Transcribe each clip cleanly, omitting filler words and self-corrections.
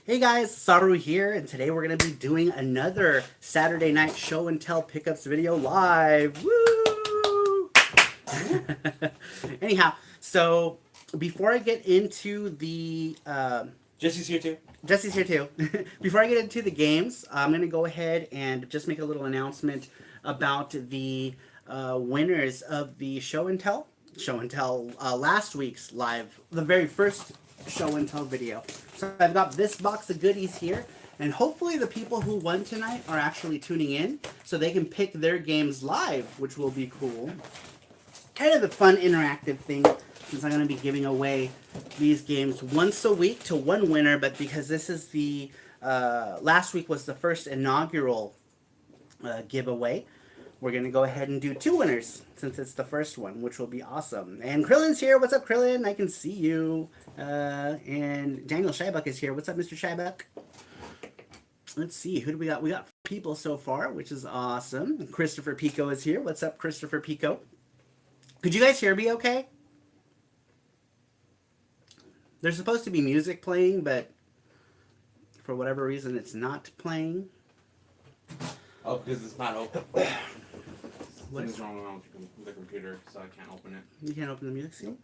Hey guys, Saru here, and today we're going to be doing another Saturday night show and tell pickups video live. Woo! Anyhow, so before I get into the Jesse's here too. Jesse's here too. Before I get into the games, I'm going to go ahead and just make a little announcement about the winners of the show and tell last week's live, the very first show and tell video. So I've got this box of goodies here, and hopefully the people who won tonight are actually tuning in so they can pick their games live, which will be cool. Kind of a fun interactive thing, since I'm going to be giving away these games once a week to one winner, but because this is the last week was the first inaugural giveaway, we're going to go ahead and do two winners since it's the first one, which will be awesome. And Krillin's here. What's up, Krillin? I can see you. And Daniel Scheibuck is here. What's up, Mr. Scheibuck? Let's see. Who do we got? We got people so far, which is awesome. Christopher Pico is here. What's up, Christopher Pico? Could you guys hear me okay? There's supposed to be music playing, but for whatever reason, it's not playing. Oh, because it's not open. Something's wrong with the computer, so I can't open it. You can't open the music scene?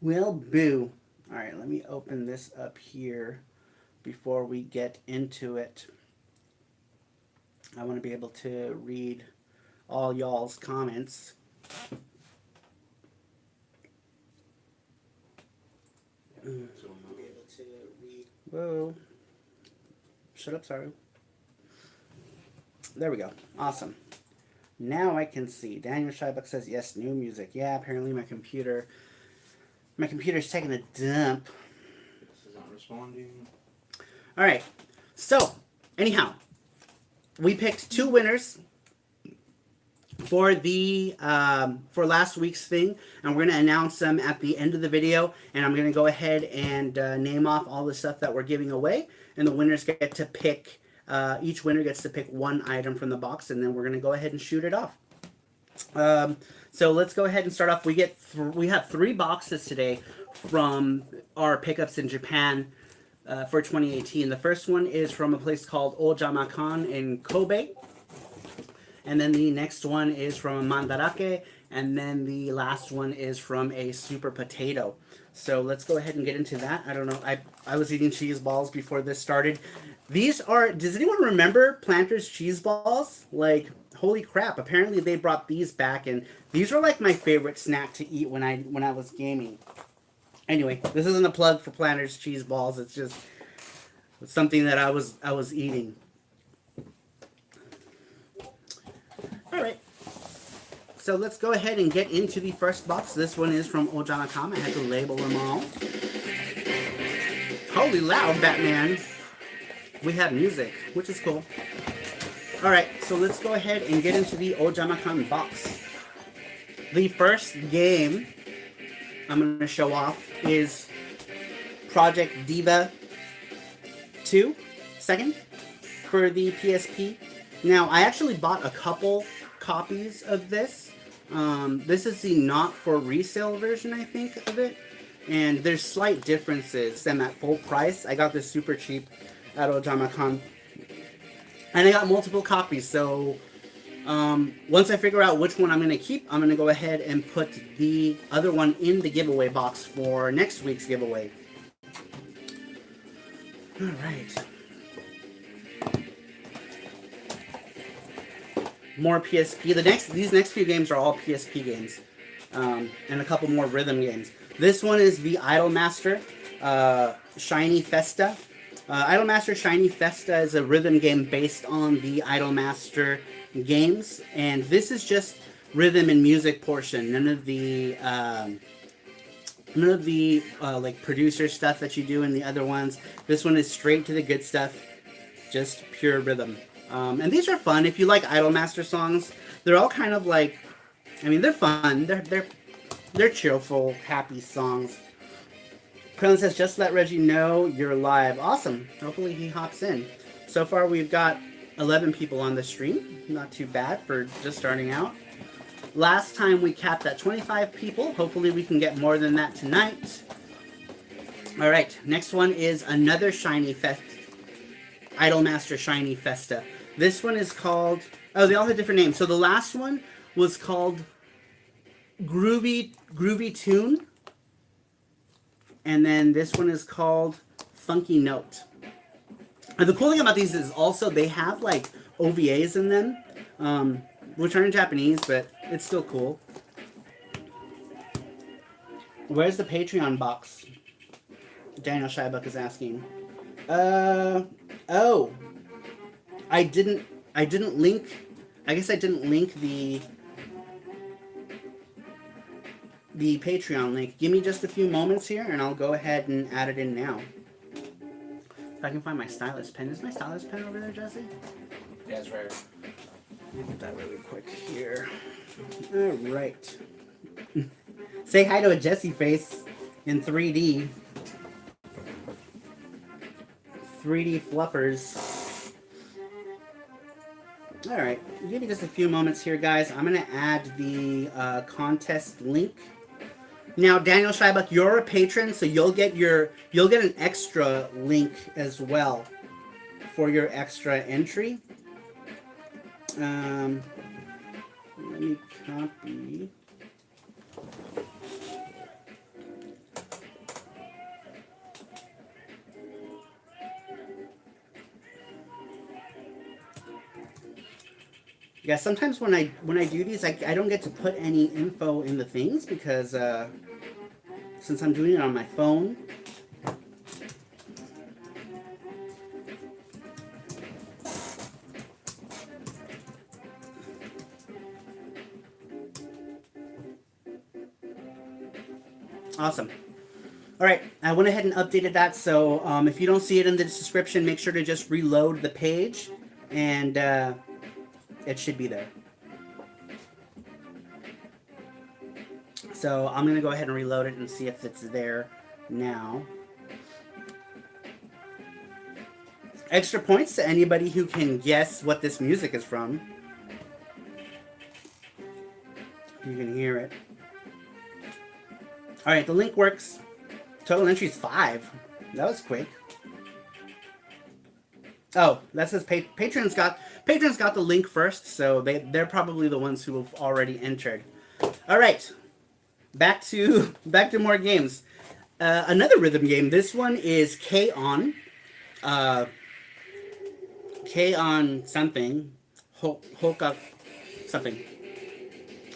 Well, boo. Alright, let me open this up here before we get into it. I want to be able to read all y'all's comments. Whoa. Shut up, sorry. There we go. Awesome. Now I can see. Daniel Scheibuck says, yes, new music. Yeah, apparently my computer's taking a dump. This is not responding. Alright. So, anyhow, we picked two winners for the for last week's thing, and we're going to announce them at the end of the video, and I'm going to go ahead and name off all the stuff that we're giving away, and the winners get to pick each winner gets to pick one item from the box, and then we're going to go ahead and shoot it off. So let's go ahead and start off. We have three boxes today from our pickups in Japan for 2018. The first one is from a place called Ojamakan in Kobe. And then the next one is from a Mandarake. And then the last one is from a Super Potato. So let's go ahead and get into that. I don't know. I was eating cheese balls before this started. These are, does anyone remember Planters cheese balls? Like, holy crap, apparently they brought these back, and these were like my favorite snack to eat when I was gaming. Anyway, this isn't a plug for Planters cheese balls, it's just something that I was eating. Alright. So let's go ahead and get into the first box. This one is from Ojanakama. I had to label them all. Holy loud, Batman. We have music, which is cool. Alright, so let's go ahead and get into the Ojamakan box. The first game I'm going to show off is Project Diva 2, second, for the PSP. Now, I actually bought a couple copies of this. This is the not for resale version, I think, of it. And there's slight differences than at full price. I got this super cheap at Ojamakan. And I got multiple copies, so once I figure out which one I'm going to keep, I'm going to go ahead and put the other one in the giveaway box for next week's giveaway. Alright. More PSP. These next few games are all PSP games. And a couple more rhythm games. This one is the Idolmaster Shiny Festa. Idolmaster Shiny Festa is a rhythm game based on the Idolmaster games, and this is just rhythm and music portion. None of the like producer stuff that you do in the other ones. This one is straight to the good stuff, just pure rhythm. And these are fun if you like Idolmaster songs. They're all kind of like, I mean, they're fun. They're cheerful, happy songs. Krillin says, just let Reggie know you're live. Awesome. Hopefully he hops in. So far we've got 11 people on the stream. Not too bad for just starting out. Last time we capped at 25 people. Hopefully we can get more than that tonight. All right, next one is another Shiny Fest, Idolmaster Shiny Festa. This one is called, oh, they all have different names. So the last one was called Groovy Tune. And then this one is called Funky Note. And the cool thing about these is also they have like OVAs in them, which are in Japanese, but it's still cool. Where's the Patreon box? Daniel Scheibuck is asking. Oh. I didn't link, I guess I didn't link the Patreon link. Give me just a few moments here and I'll go ahead and add it in now. If I can find my stylus pen. Is my stylus pen over there, Jesse? Yeah, it's right. Let me get that really quick here. Alright. Say hi to a Jesse face in 3D. 3D fluffers. Alright, give me just a few moments here, guys. I'm going to add the contest link. Now, Daniel Scheibuck, you're a patron, so you'll get an extra link as well for your extra entry. Let me copy. Yeah, sometimes when I do these, I don't get to put any info in the things because since I'm doing it on my phone. Awesome. All right, I went ahead and updated that, so if you don't see it in the description, make sure to just reload the page, and it should be there. So I'm going to go ahead and reload it and see if it's there now. Extra points to anybody who can guess what this music is from. You can hear it. Alright, the link works. Total entry is 5. That was quick. Oh, that says patrons got the link first, so they're probably the ones who have already entered. Alright. Back to more games. Another rhythm game. This one is K-On! K-On! Something. Hoka something.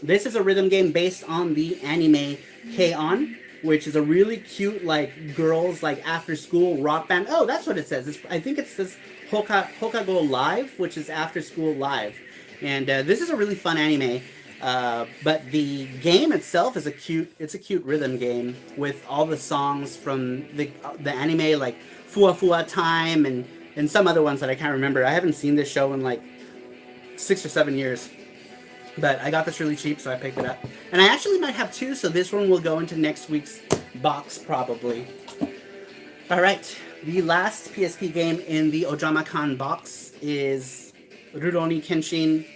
This is a rhythm game based on the anime K-On!, which is a really cute, like, girls, like, after-school rock band. Oh, that's what it says. I think it says Hokago Live, which is after-school live. And this is a really fun anime. But the game itself is a cute rhythm game with all the songs from the anime, like Fua Fua Time and some other ones that I can't remember. I haven't seen this show in like 6 or 7 years. But I got this really cheap, so I picked it up. And I actually might have 2, so this one will go into next week's box, probably. Alright, the last PSP game in the Ojama-kan box is Rurouni Kenshin.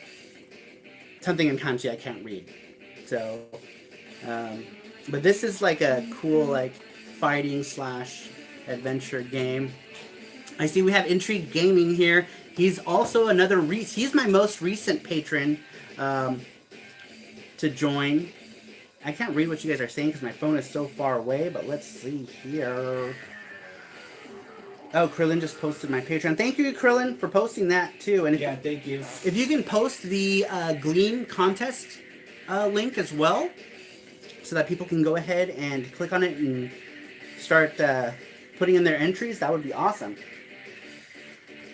Something in kanji I can't read. So, but this is like a cool, like, fighting / adventure game. I see we have Intrigue Gaming here. He's also another he's my most recent patron to join. I can't read what you guys are saying because my phone is so far away, but let's see here. Oh, Krillin just posted my Patreon. Thank you, Krillin, for posting that, too. And yeah, thank you. If you can post the Gleam contest link as well, so that people can go ahead and click on it and start putting in their entries, that would be awesome.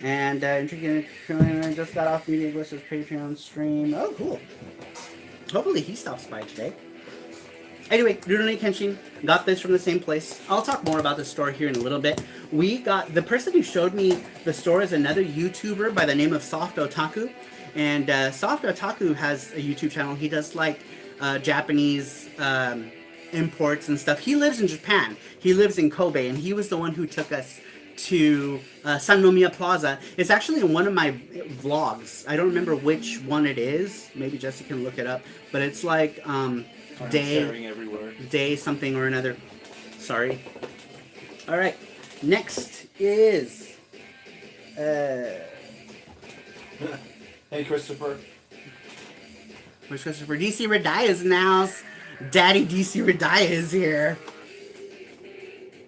And Krillin, I just got off Media Glitch's Patreon stream. Oh, cool. Hopefully he stops by today. Anyway, Rurouni Kenshin, got this from the same place. I'll talk more about the store here in a little bit. The person who showed me the store is another YouTuber by the name of Soft Otaku. And Soft Otaku has a YouTube channel. He does like Japanese imports and stuff. He lives in Japan. He lives in Kobe, and he was the one who took us to Sannomiya Plaza. It's actually in one of my vlogs. I don't remember which one it is. Maybe Jesse can look it up. But it's like day something or another. Sorry. All right. Next is Hey, Christopher. where's Christopher? DC Rediah is in the house. Daddy DC Rediah is here.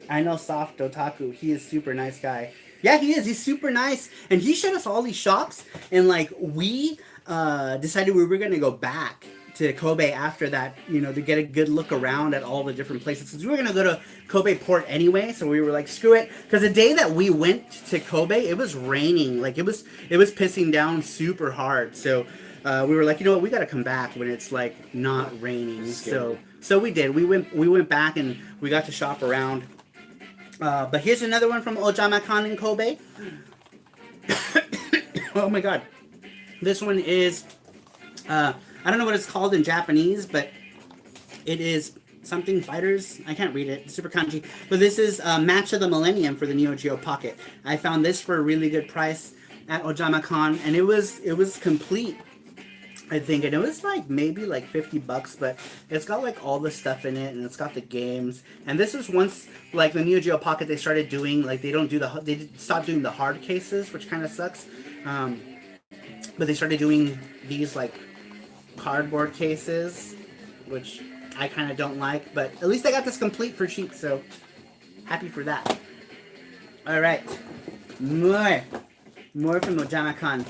I know Soft Otaku. He is super nice guy. Yeah, he is. He's super nice, and he showed us all these shops. And like we decided we were gonna go back to Kobe after that, you know, to get a good look around at all the different places. Because we were gonna go to Kobe Port anyway, so we were like, screw it. Because the day that we went to Kobe, it was raining. Like it was pissing down super hard. So we were like, you know what, we gotta come back when it's like not raining. So we did. We went back and we got to shop around. But here's another one from Ojama-Con in Kobe. Oh my god. This one is, I don't know what it's called in Japanese, but it is something fighters. I can't read it. It's super kanji. But this is Match of the Millennium for the Neo Geo Pocket. I found this for a really good price at Ojama-Con, and it was complete. I think, and it was like maybe like $50, but it's got like all the stuff in it, and it's got the games. And this is once like the Neo Geo Pocket they started doing like they stopped doing the hard cases, which kind of sucks. But they started doing these like cardboard cases, which I kind of don't like. But at least I got this complete for cheap, so happy for that. All right, more from Ojama-Con.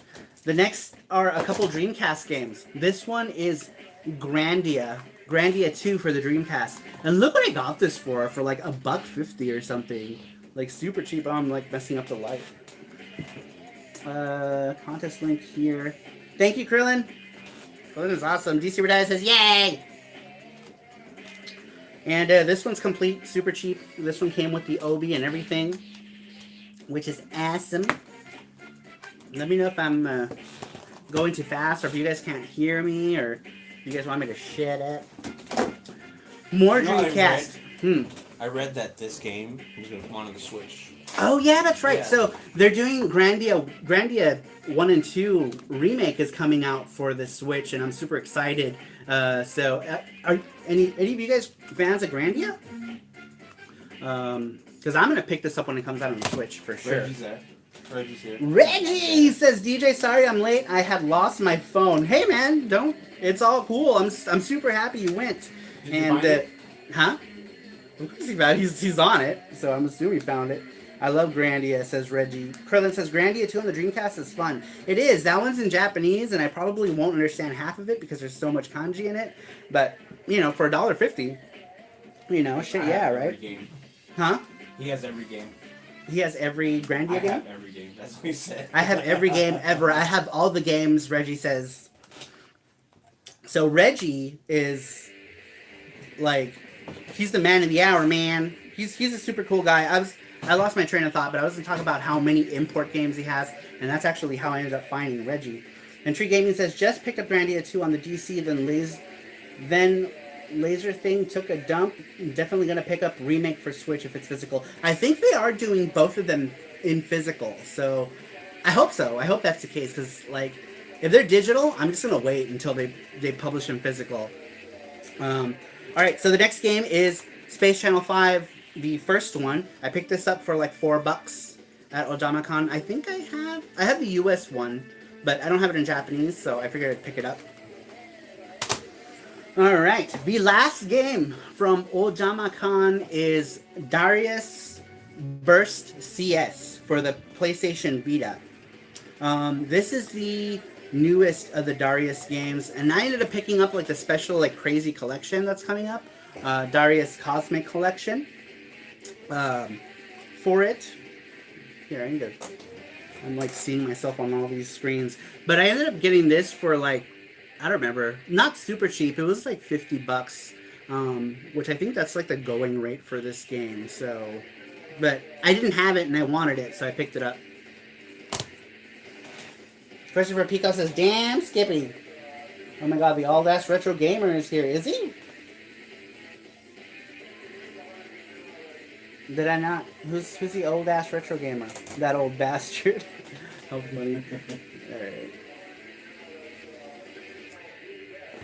The next are a couple Dreamcast games. This one is Grandia 2 for the Dreamcast. And look what I got this for like $1.50 or something. Like super cheap. Oh, I'm like messing up the light. Contest link here. Thank you, Krillin. Krillin is awesome. DC Rediah says, yay! And this one's complete, super cheap. This one came with the Obi and everything, which is awesome. Let me know if I'm going too fast, or if you guys can't hear me, or if you guys want me to shut up. More Dreamcast. I read that this game was going to come on the Switch. Oh yeah, that's right. Yeah. So they're doing Grandia 1 and 2 remake is coming out for the Switch, and I'm super excited. So are any of you guys fans of Grandia? Because I'm gonna pick this up when it comes out on the Switch for sure. Reggie's here. Reggie says, DJ, sorry I'm late. I had lost my phone. Hey man, don't. It's all cool. I'm super happy you went. Did you find it? Huh? Of course he found it. He's on it, so I'm assuming he found it. I love Grandia, says Reggie. Krillin says, Grandia 2 on the Dreamcast is fun. It is. That one's in Japanese, and I probably won't understand half of it because there's so much kanji in it. But, you know, for $1.50, you know, shit, yeah, right? Every game. Huh? He has every game. He has every Grandia game? I have every game. That's what he said. I have every game ever. I have all the games, Reggie says. So Reggie is, like, he's the man of the hour, man. He's a super cool guy. I lost my train of thought, but I was going to talk about how many import games he has, and that's actually how I ended up finding Reggie. And Tree Gaming says, just picked up Grandia 2 on the DC, then Laser Thing took a dump. Definitely going to pick up Remake for Switch if it's physical. I think they are doing both of them in physical, so I hope so. I hope that's the case, because, like, if they're digital, I'm just going to wait until they publish them physical. Alright, so the next game is Space Channel 5, the first one. I picked this up for like $4 at Ojama-Con. I think I have the US one, but I don't have it in Japanese, so I figured I'd pick it up. Alright, the last game from Ojama-Con is Darius Burst CS for the PlayStation Vita. This is the newest of the Darius games, and I ended up picking up like the special like crazy collection that's coming up, Darius Cosmic Collection. For it, here I need to. I'm like seeing myself on all these screens, but I ended up getting this for like, I don't remember, not super cheap. It was like $50, which I think that's like the going rate for this game. So, but I didn't have it and I wanted it, so I picked it up. Christopher Pico says, damn, Skippy. Oh my god, the all-ass retro gamer is here. Is he? Did I not? Who's the old-ass retro gamer? That old bastard. How funny. Alright.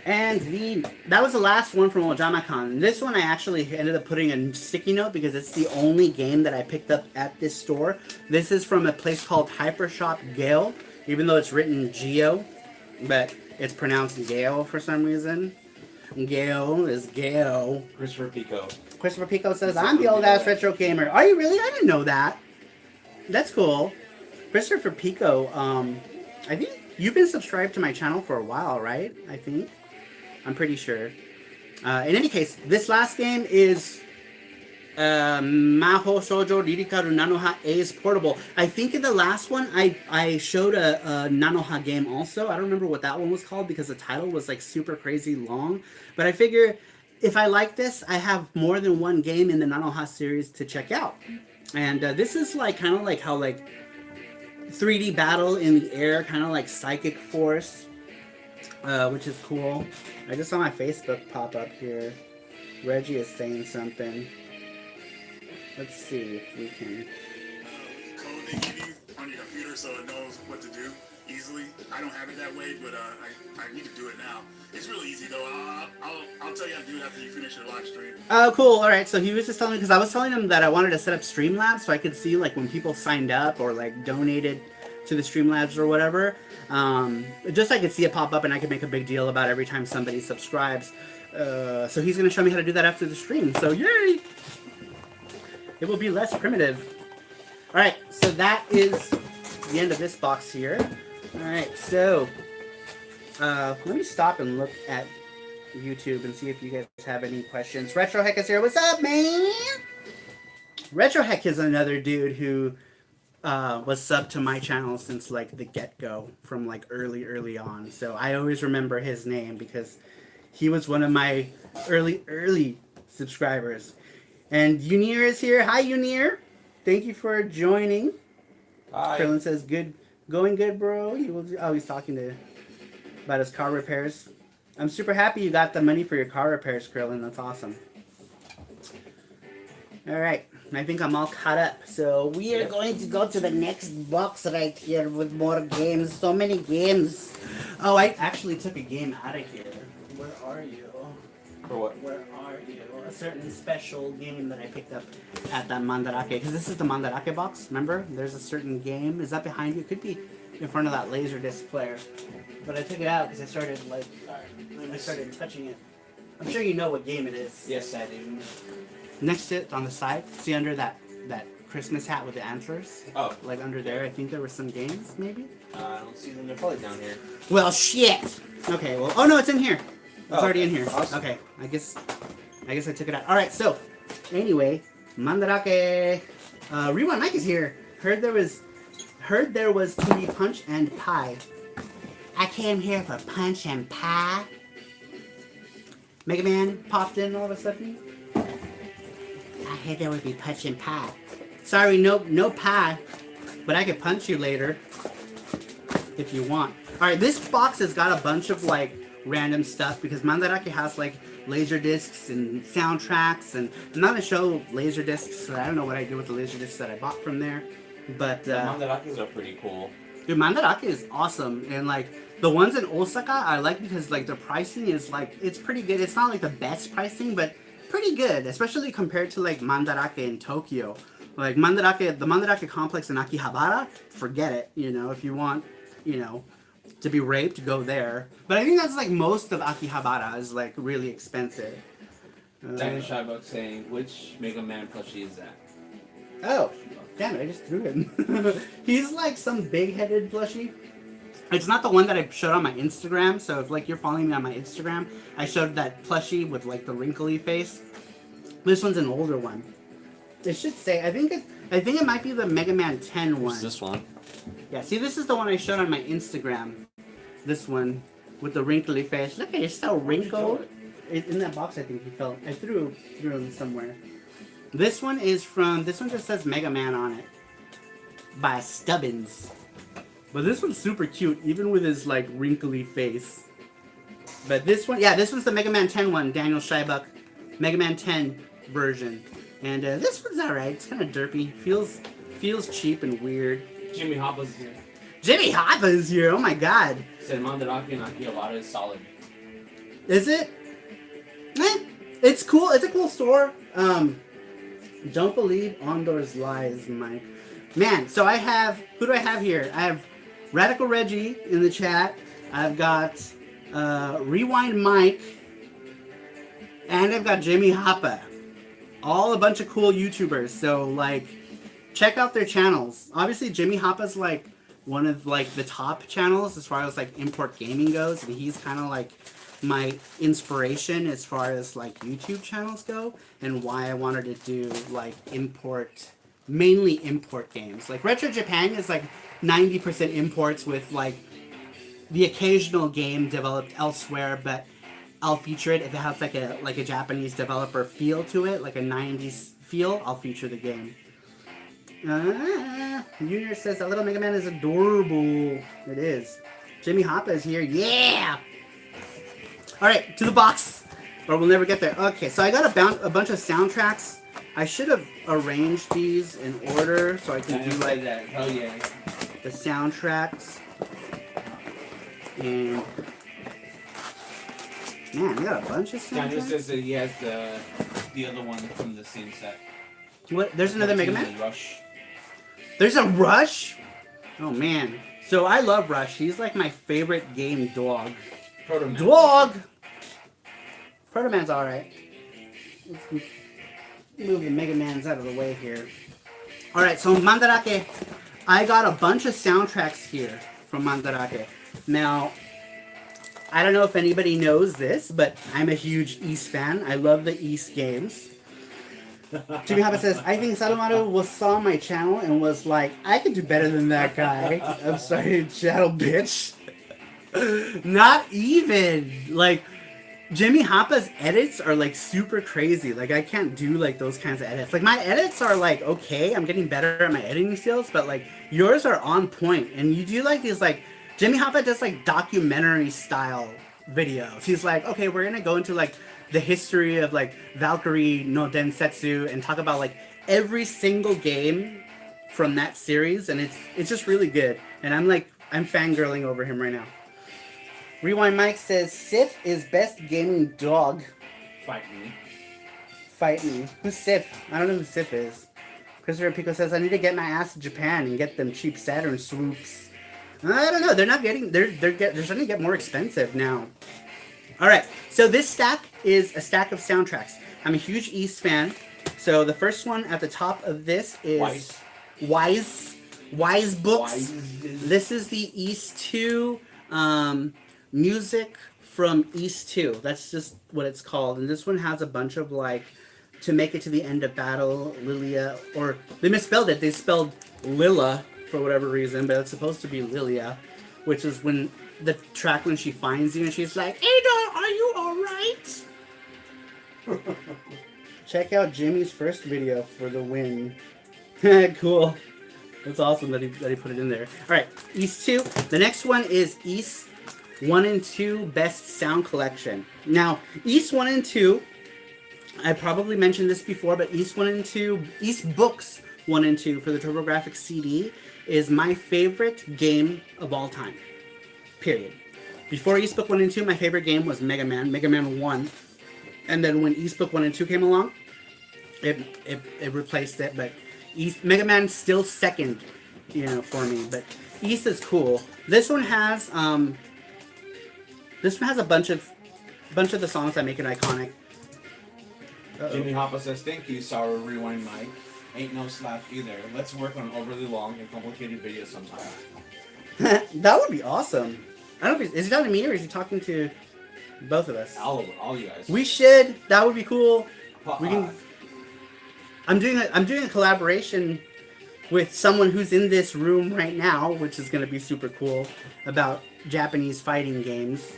And that was the last one from Ojama-con. This one I actually ended up putting a sticky note because it's the only game that I picked up at this store. This is from a place called Hypershop Gale, even though it's written Geo, but it's pronounced Gale for some reason. Gale is Gale. Christopher Pico. Christopher Pico says, I'm the old ass retro gamer. Are you really? I didn't know that. That's cool. Christopher Pico, I think you've been subscribed to my channel for a while, right? I think. I'm pretty sure. In any case, this last game is Maho Shoujo Ririkaru Nanoha A's Portable. I think in the last one, I showed a Nanoha game also. I don't remember what that one was called because the title was like super crazy long. But I figure if I like this, I have more than one game in the Nanoha series to check out. And this is like kind of like how like 3D battle in the air, kind of like Psychic Force, which is cool. I just saw my Facebook pop up here. Reggie is saying something. Let's see if we can. Code they give you on your computer so it knows what to do easily. I don't have it that way, but I need to do it now. It's really easy though. I'll tell you how to do it after you finish your live stream. Oh, cool. All right. So he was just telling me because I was telling him that I wanted to set up Streamlabs so I could see like when people signed up or like donated to the Streamlabs or whatever. Just so I could see it pop up and I could make a big deal about every time somebody subscribes. So he's going to show me how to do that after the stream. So yay! It will be less primitive. All right. So that is the end of this box here. All right. So let me stop and look at YouTube and see if you guys have any questions. Retro Heck is here. What's up, man? Retro Heck is another dude who was subbed to my channel since like the get-go, from like early on. So I always remember his name because he was one of my early subscribers. And Unir is here. Hi, Unir. Thank you for joining. Hi. Krillin says, "Good, going good, bro." He's talking about his car repairs. I'm super happy you got the money for your car repairs, Krillin. That's awesome. All right. I think I'm all caught up. So we are going to go to the next box right here with more games. So many games. Oh, I actually took a game out of here. Where are you? For what? Where are you? A certain special game that I picked up at that Mandarake. Because this is the Mandarake box. Remember? There's a certain game. Is that behind you? It could be in front of that Laserdisc player. But I took it out because I started touching it. I'm sure you know what game it is. Yes, I do. Next to it, on the side, see under that Christmas hat with the antlers? Oh. Like under there, I think there were some games, maybe? I don't see them. They're probably down here. Well, shit! Okay, well, oh no, it's in here. It's already in here. Awesome. Okay, I guess I took it out. Alright, so, anyway, Mandarake. Rewind Mike is here. Heard there was TV Punch and Pie. I came here for Punch and Pie. Mega Man popped in all of a sudden. I heard there would be Punch and Pie. Sorry, no pie, but I could punch you later if you want. All right, this box has got a bunch of like random stuff because Mandarake has like laser discs and soundtracks, and I'm not gonna show laser discs. So I don't know what I do with the laser discs that I bought from there, but The Mandarakes are pretty cool. dude, Mandarake is awesome, and like the ones in Osaka I like because like the pricing is like it's pretty good. It's not like the best pricing, but pretty good, especially compared to like Mandarake in Tokyo. Like the Mandarake complex in Akihabara, forget it. You know, if you want, you know, to be raped, go there. But I think that's like most of Akihabara is like really expensive. Daniel Scheibuck saying, which Mega Man plushie is that? Oh, damn it! I just threw him. He's like some big-headed plushie. It's not the one that I showed on my Instagram. So if like you're following me on my Instagram, I showed that plushie with like the wrinkly face. This one's an older one. It should say. I think it might be the Mega Man 10 one. What's this one? Yeah. See, this is the one I showed on my Instagram. This one with the wrinkly face. Look at it, it's so wrinkled. In that box, I think he fell. I threw him somewhere. This one just says Mega Man on it by Stubbins. But this one's super cute, even with his like wrinkly face. But this one, this one's the Mega Man 10 one, Daniel Scheibuck, Mega Man 10 version. And this one's alright. It's kind of derpy. Feels cheap and weird. Jimmy Hoppa's here. Jimmy Hoppa is here. Oh my god. Said Mandarake and Akihabara is solid. Is it? It's cool. It's a cool store. Don't believe Ondor's lies, Mike. Man, so I have, who do I have here? I have Radical Reggie in the chat. I've got Rewind Mike. And I've got Jimmy Hoppa. All a bunch of cool YouTubers. So, like, check out their channels. Obviously, Jimmy Hoppa's, like, one of, like, the top channels as far as, like, import gaming goes. And he's kind of, like, my inspiration as far as, like, YouTube channels go. And why I wanted to do, like, mainly import games. Like, Retro Japan is, like, 90% imports with, like, the occasional game developed elsewhere, but I'll feature it if it has like a Japanese developer feel to it, like a 90s feel. I'll feature the game. Junior says that little Mega Man is adorable. It is. Jimmy Hoppa is here. Yeah. All right, to the box, or we'll never get there. Okay, so I got a bunch of soundtracks. I should have arranged these in order so I can do like that. Oh yeah. The soundtracks. And man, I got a bunch of Daniel soundtracks. says that he has the other one from the same set. What? There's another Mega Man? Rush. There's a Rush? Oh man. So I love Rush. He's like my favorite game dog. Proto Man. Dog! Proto Man's alright. Let's move the Mega Mans out of the way here. Alright, so Mandarake. I got a bunch of soundtracks here from Mandarake. Now, I don't know if anybody knows this, but I'm a huge East fan. I love the East games. Jimmy Hoppa says, I think Salomaru saw my channel and was like, I could do better than that guy. I'm sorry, channel bitch. Not even. Like, Jimmy Hoppa's edits are like super crazy. Like, I can't do like those kinds of edits. Like, my edits are like okay. I'm getting better at my editing skills, but like yours are on point. And you do like these like Jimmy Hoppa does like documentary style videos. He's like, okay, we're gonna go into like the history of like Valkyrie no Densetsu and talk about like every single game from that series, and it's just really good. And I'm fangirling over him right now. Rewind Mike says Sif is best gaming dog. Fight me. Fight me. Who's Sif? I don't know who Sif is. Christopher Pico says I need to get my ass to Japan and get them cheap Saturn swoops. I don't know. They're not getting. They're starting to get more expensive now. All right. So this stack is a stack of soundtracks. I'm a huge East fan. So the first one at the top of this is Wise Books. This is the East 2 music from East 2. That's just what it's called. And this one has a bunch of like To Make It to the End of Battle, Lilia, or they misspelled it. They spelled Lilla for whatever reason, but it's supposed to be Lilia, which is when the track when she finds you and she's like, Ada, are you alright? Check out Jimmy's first video for the win. Cool. That's awesome that he put it in there. Alright, East 2. The next one is East 1 and 2 Best Sound Collection. Now, East 1 and 2, I probably mentioned this before, but East 1 and 2, East Books 1 and 2 for the TurboGrafx CD is my favorite game of all time. Period. Before East Book 1 and 2, my favorite game was Mega Man 1. And then when East Book 1 and 2 came along, it replaced it, but Mega Man's still second, for me, but East is cool. This one has a bunch of the songs that make it iconic. Jimmy Hoppa says, thank you, Sour Rewind Mike. Ain't no slap either. Let's work on overly long and complicated videos sometime. That would be awesome. I don't know is he talking to me or is he talking to both of us? All you guys. We should. That would be cool. We can. I'm doing a collaboration with someone who's in this room right now, which is going to be super cool, about Japanese fighting games.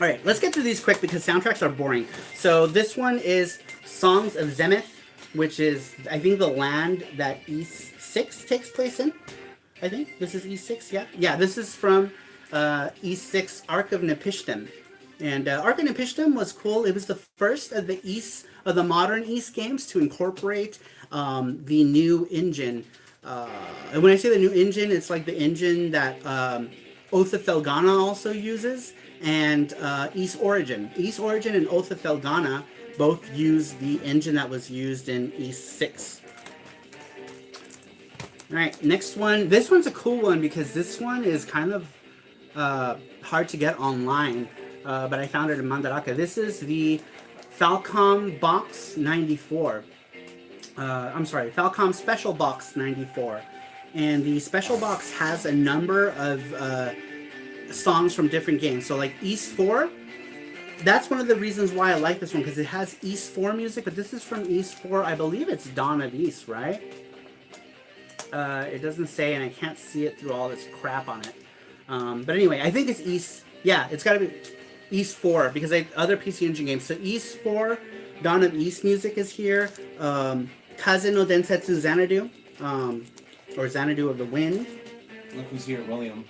All right, let's get through these quick because soundtracks are boring. So this one is Songs of Zemeth, which is, I think, the land that East 6 takes place in. I think this is East 6, yeah? Yeah, this is from East 6 Ark of Nepishtim. And Ark of Nepishtim was cool. It was the first of the modern East games to incorporate the new engine. And when I say the new engine, it's like the engine that Oath of Felghana also uses, and East Origin. East Origin and Oath of Felghana both use the engine that was used in East 6. Alright, next one. This one's a cool one because this one is kind of hard to get online, but I found it in Mandaraka. This is the Falcom Box 94. I'm sorry, Falcom Special Box 94. And the Special Box has a number of songs from different games. So like East 4, that's one of the reasons why I like this one, because it has East 4 music, but this is from East 4. I believe it's Dawn of East, right? It doesn't say, and I can't see it through all this crap on it. But anyway, I think it's East. Yeah, it's got to be East 4, because other PC Engine games. So East 4, Dawn of East music is here. Kaze no Densetsu Xanadu, or Xanadu of the Wind. Look who's here, William.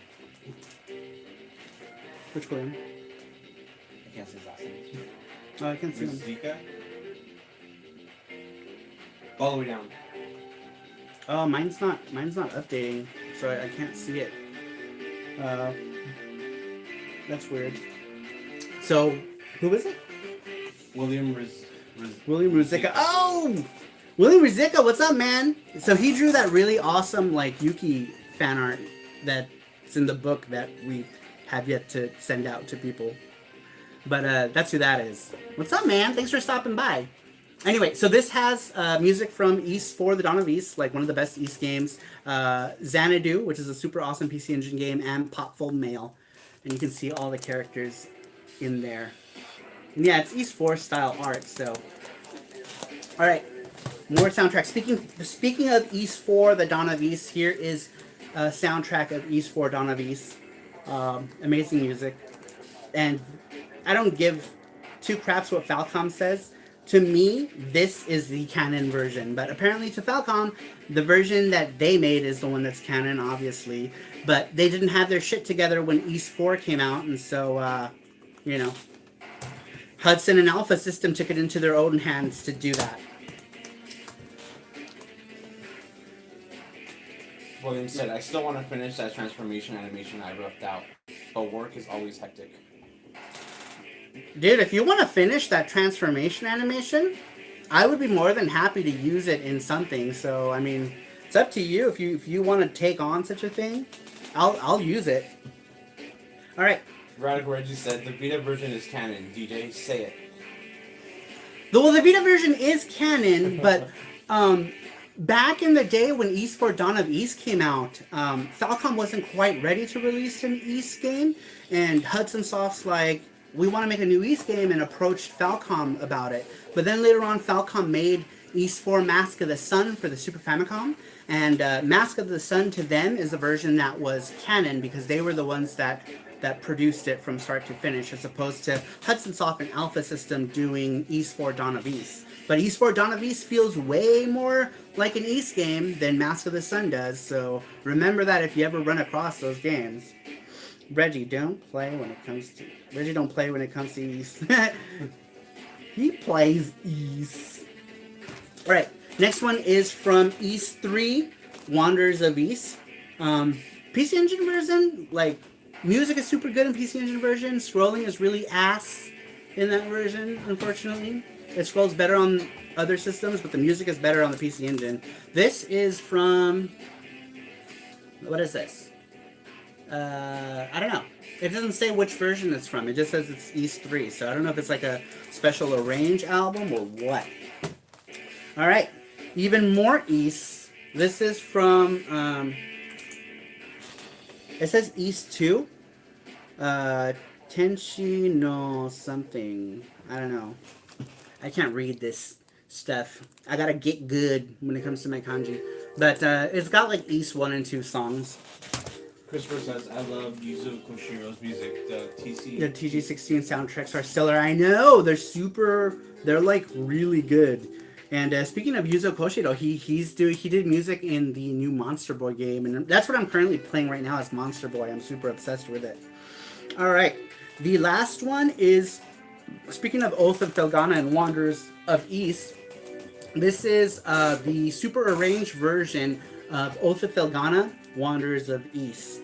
Which William? I can't say his last name. Oh, I can't see him. Zika? All the way down. Oh, mine's not updating, so I can't see it. That's weird. So, who is it? William William Ruzicka. Oh! William Ruzicka, what's up, man? So he drew that really awesome, like, Yuki fan art that's in the book that we have yet to send out to people. But that's who that is. What's up, man? Thanks for stopping by. Anyway, so this has music from East 4, The Dawn of East, like one of the best East games. Xanadu, which is a super awesome PC Engine game, and Popfold Mail. And you can see all the characters in there. And yeah, it's East 4 style art, so. Alright, more soundtrack. Speaking of East 4, The Dawn of East, here is a soundtrack of East 4, Dawn of East. Amazing music. And I don't give two craps what Falcom says. To me, this is the canon version, but apparently to Falcom, the version that they made is the one that's canon, obviously. But they didn't have their shit together when East 4 came out, and so, you know, Hudson and Alpha System took it into their own hands to do that. William said, I still want to finish that transformation animation I roughed out, but work is always hectic. Dude, if you want to finish that transformation animation, I would be more than happy to use it in something. So, I mean, it's up to you. If you want to take on such a thing, I'll use it. All right. Radical Reggie said, the Vita version is canon. DJ, say it. Well, the Vita version is canon, but back in the day when East 4 Dawn of East came out, Falcom wasn't quite ready to release an East game, and Hudson Soft's like, we want to make a new East game, and approached Falcom about it. But then later on, Falcom made East 4 Mask of the Sun for the Super Famicom, and Mask of the Sun to them is a version that was canon because they were the ones that produced it from start to finish, as opposed to Hudson Soft and Alpha System doing East 4 Dawn of East. But East 4 Dawn of East feels way more like an East game than Mask of the Sun does, so remember that if you ever run across those games. Reggie, don't play when it comes to East. He plays East. Alright, next one is from East 3, Wanderers of East. PC Engine version, like, music is super good in PC Engine version. Scrolling is really ass in that version, unfortunately. It scrolls better on other systems, but the music is better on the PC Engine. This is from... What is this? I don't know. It doesn't say which version it's from. It just says it's East 3. So I don't know if it's like a special arrange album or what. Alright. Even more East. This is from... it says East 2. Tenshi no something. I don't know. I can't read this stuff. I gotta get good when it comes to my kanji. But it's got like East 1 and 2 songs. Christopher says, I love Yuzo Koshiro's music. The TG16 soundtracks are stellar. I know! They're like really good. And speaking of Yuzo Koshiro, he did music in the new Monster Boy game. And that's what I'm currently playing right now is Monster Boy. I'm super obsessed with it. Alright. The last one is, speaking of Oath of Felghana and Wanderers of East, this is the super arranged version of Oath of Felghana, Wanderers of East.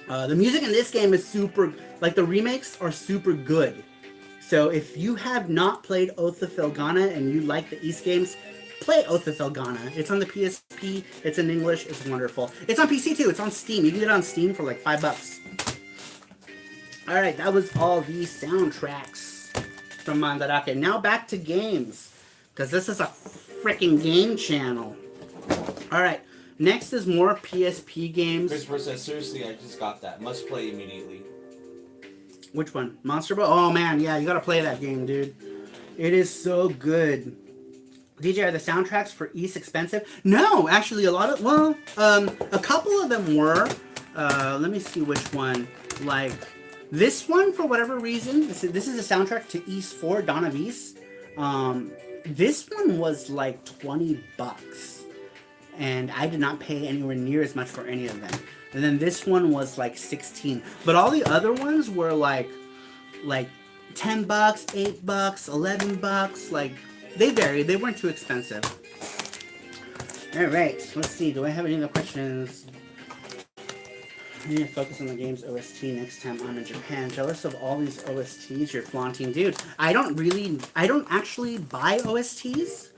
The music in this game is super, like the remakes are super good. So if you have not played Oath of Felghana and you like the East games, play Oath of Felghana. It's on the PSP. It's in English. It's wonderful. It's on PC too. It's on Steam. You can get it on Steam for like $5. All right, that was all the soundtracks from Mandarake. Now back to games, because this is a freaking game channel. All right, next is more PSP games. Christopher says, seriously, I just got that. Must play immediately. Which one? Monster Ball? Oh man, yeah, you gotta play that game, dude. It is so good. DJ, are the soundtracks for East expensive? No, actually, a lot of, well, a couple of them were. Let me see which one. Like, this one, for whatever reason, this is a soundtrack to East 4, Dawn of East. This one was like $20. And I did not pay anywhere near as much for any of them. And then this one was like 16. But all the other ones were like $10, $8, $11. Like, they varied. They weren't too expensive. All right. Let's see. Do I have any other questions? I need to focus on the game's OST next time I'm in Japan. Jealous of all these OSTs you're flaunting. Dude, I don't actually buy OSTs,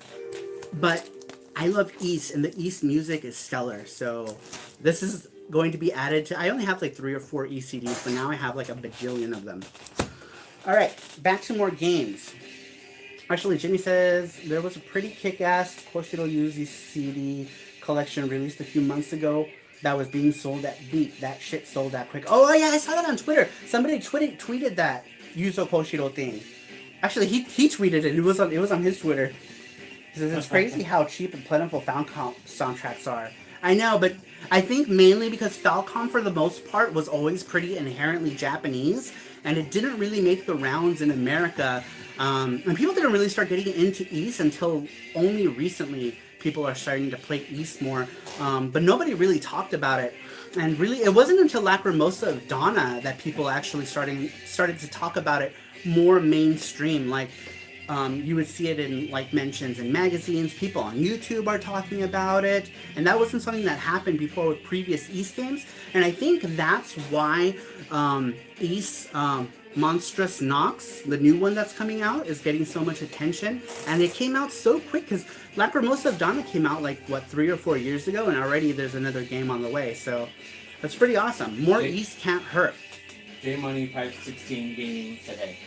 but I love East, and the East music is stellar. So this is going to be added to, I only have like 3 or 4 East CDs, but now I have like a bajillion of them. All right, back to more games. Actually, Jimmy says, there was a pretty kick-ass Koshiro Yuzi CD collection released a few months ago that was being sold at Beat. That shit sold that quick. Oh yeah, I saw that on Twitter. Somebody tweeted that Yuzo Koshiro thing. Actually, he tweeted it. It was on his Twitter. He says, it's crazy how cheap and plentiful Falcom soundtracks are. I know, but I think mainly because Falcom, for the most part, was always pretty inherently Japanese, and it didn't really make the rounds in America. And people didn't really start getting into East until only recently. People are starting to play East more, but nobody really talked about it. And really, it wasn't until Lacrimosa of Donna that people actually started to talk about it more mainstream. Like, you would see it in like mentions in magazines. People on YouTube are talking about it, and that wasn't something that happened before with previous East games. And I think that's why East Monstrous Nox, the new one that's coming out, is getting so much attention. And it came out so quick because Lacrimosa of Donna came out like, what, 3 or 4 years ago, and already there's another game on the way. So that's pretty awesome. More East can't hurt. J Money 516 Gaming said, hey.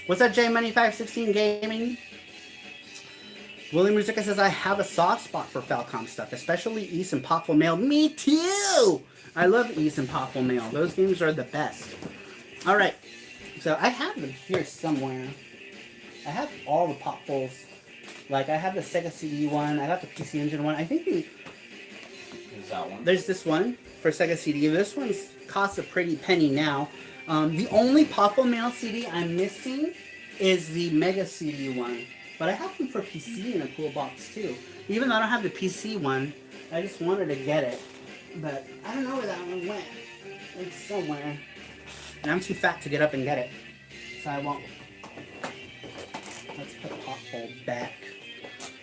What's that, J Money 516 Gaming? William Ruzica says, I have a soft spot for Falcom stuff, especially East and Popful Mail. Me too! I love East and Popful Mail. Those games are the best. Alright. So I have them here somewhere. I have all the Popfuls. Like, I have the Sega CD one. I got the PC Engine one. I think There's that one. there's this one for Sega CD. This one's costs a pretty penny now. The only Popful Mail CD I'm missing is the Mega CD one. But I have them for PC in a cool box too. Even though I don't have the PC one, I just wanted to get it. But I don't know where that one went. It's somewhere. And I'm too fat to get up and get it. So I won't. Let's put Popful back.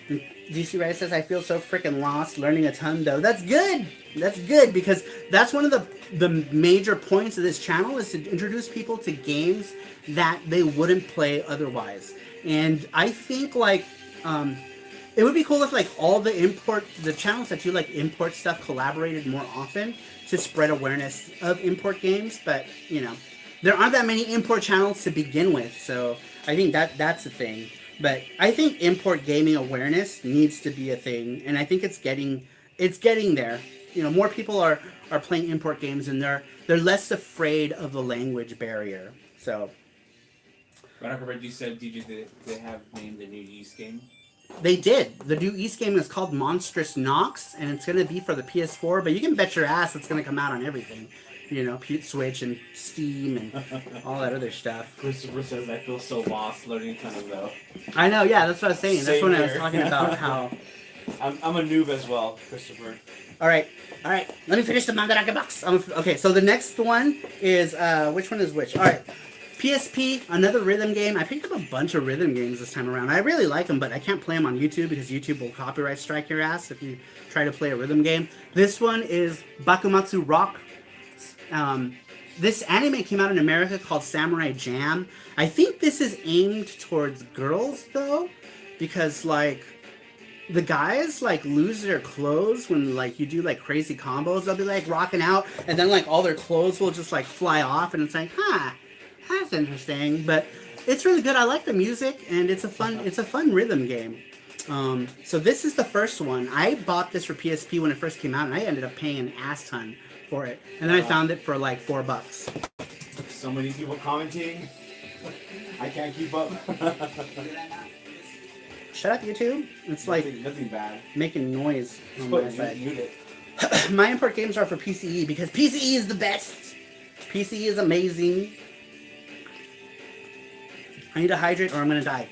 DC Ray says, I feel so freaking lost learning a ton though. That's good! That's good, because that's one of the major points of this channel, is to introduce people to games that they wouldn't play otherwise. And I think like it would be cool if like all the channels that do like import stuff collaborated more often to spread awareness of import games. But you know, there aren't that many import channels to begin with, so I think that's the thing. But I think import gaming awareness needs to be a thing, and I think it's getting there. You know, more people are playing import games, and they're less afraid of the language barrier. So. Rocker Reggie said, DJ, they have named the new East game. They did. The new East game is called Monstrous Nox, and it's going to be for the PS4, but you can bet your ass it's going to come out on everything. You know, Switch and Steam and all that other stuff. Christopher says, I feel so lost learning kind of though. I know, yeah, that's what I was saying. That's Same when I was here. talking about how... I'm a noob as well, Christopher. Alright. Let me finish the Mandarake box. Okay, so the next one is... which one is which? Alright. PSP, another rhythm game. I picked up a bunch of rhythm games this time around. I really like them, but I can't play them on YouTube because YouTube will copyright strike your ass if you try to play a rhythm game. This one is Bakumatsu Rock. this anime came out in America called Samurai Jam. I think this is aimed towards girls though, because like the guys like lose their clothes when like you do like crazy combos. They'll be like rocking out, and then like all their clothes will just like fly off, and it's like, that's interesting. But it's really good. I like the music, and it's a fun rhythm game. So this is the first one. I bought this for PSP when it first came out, and I ended up paying an ass ton for it. And then I found it for like $4. So many people commenting. I can't keep up. Shut up, YouTube. It's like nothing bad. making noise on my side. Mute it. My import games are for PCE because PCE is the best. PCE is amazing. I need to hydrate or I'm gonna die.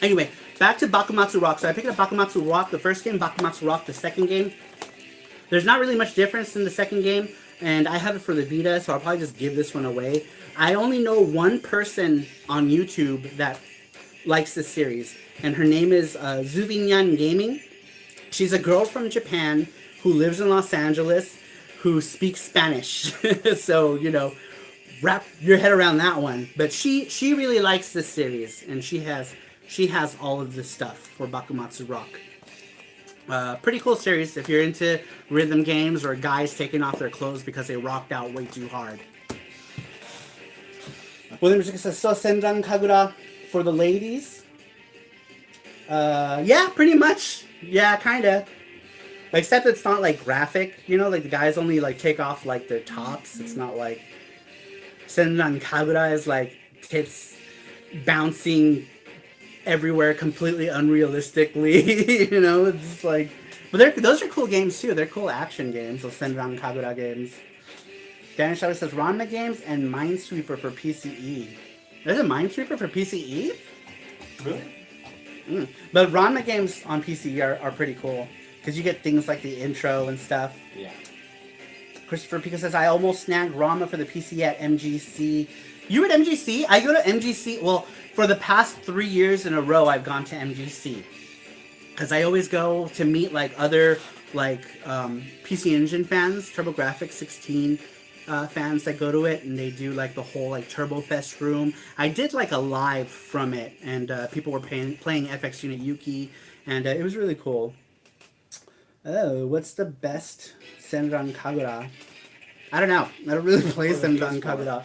Anyway, back to Bakumatsu Rock. So I picked up Bakumatsu Rock, the first game, Bakumatsu Rock, the second game. There's not really much difference in the second game, and I have it for the Vita, so I'll probably just give this one away. I only know one person on YouTube that likes this series, and her name is Zuvinyan Gaming. She's a girl from Japan who lives in Los Angeles who speaks Spanish. So, you know, wrap your head around that one. But she really likes this series, and she has all of this stuff for Bakumatsu Rock. Pretty cool series if you're into rhythm games or guys taking off their clothes because they rocked out way too hard. William says, so Senran Kagura for the ladies. Yeah, pretty much. Yeah, kinda. Except it's not like graphic, you know, like the guys only like take off like their tops. It's not like Senran Kagura is like tits bouncing everywhere completely unrealistically. You know, it's just like, but those are cool games too. They're cool action games, those Senran Kagura games. Dan Chavez says Ranma games and Minesweeper for PCE. There's a Minesweeper for PCE? Really? But Ranma games on PCE are pretty cool because you get things like the intro and stuff. Yeah. Christopher Pico says I almost snagged Ranma for the PC at MGC. You were at MGC? I go to MGC. Well, for the past 3 years in a row, I've gone to MGC because I always go to meet like other like PC Engine fans, TurboGrafx 16 fans that go to it, and they do like the whole like Turbo Fest room. I did like a live from it, and people were playing FX Unit Yuki, and it was really cool. Oh, what's the best Senran Kagura? I don't know. I don't really play Senran Kagura,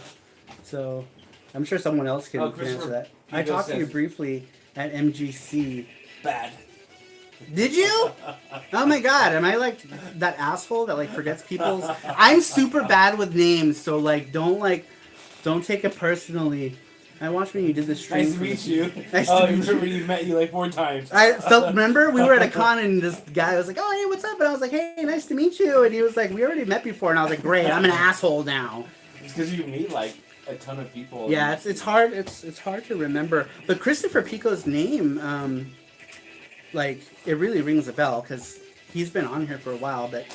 so I'm sure someone else can answer that. I talked to you briefly at MGC. Bad. Did you? Oh my god, am I like that asshole that like forgets people's... I'm super bad with names, so like don't take it personally. I watched when you did the stream. Nice to meet you. Nice to meet you. When you met you like 4 times. So remember we were at a con and this guy was like, oh hey, what's up? And I was like, hey, nice to meet you. And he was like, we already met before. And I was like, great, I'm an asshole now. It's because you meet like a ton of people. Yeah, it's hard. It's hard to remember. But Christopher Pico's name, like it really rings a bell because he's been on here for a while. But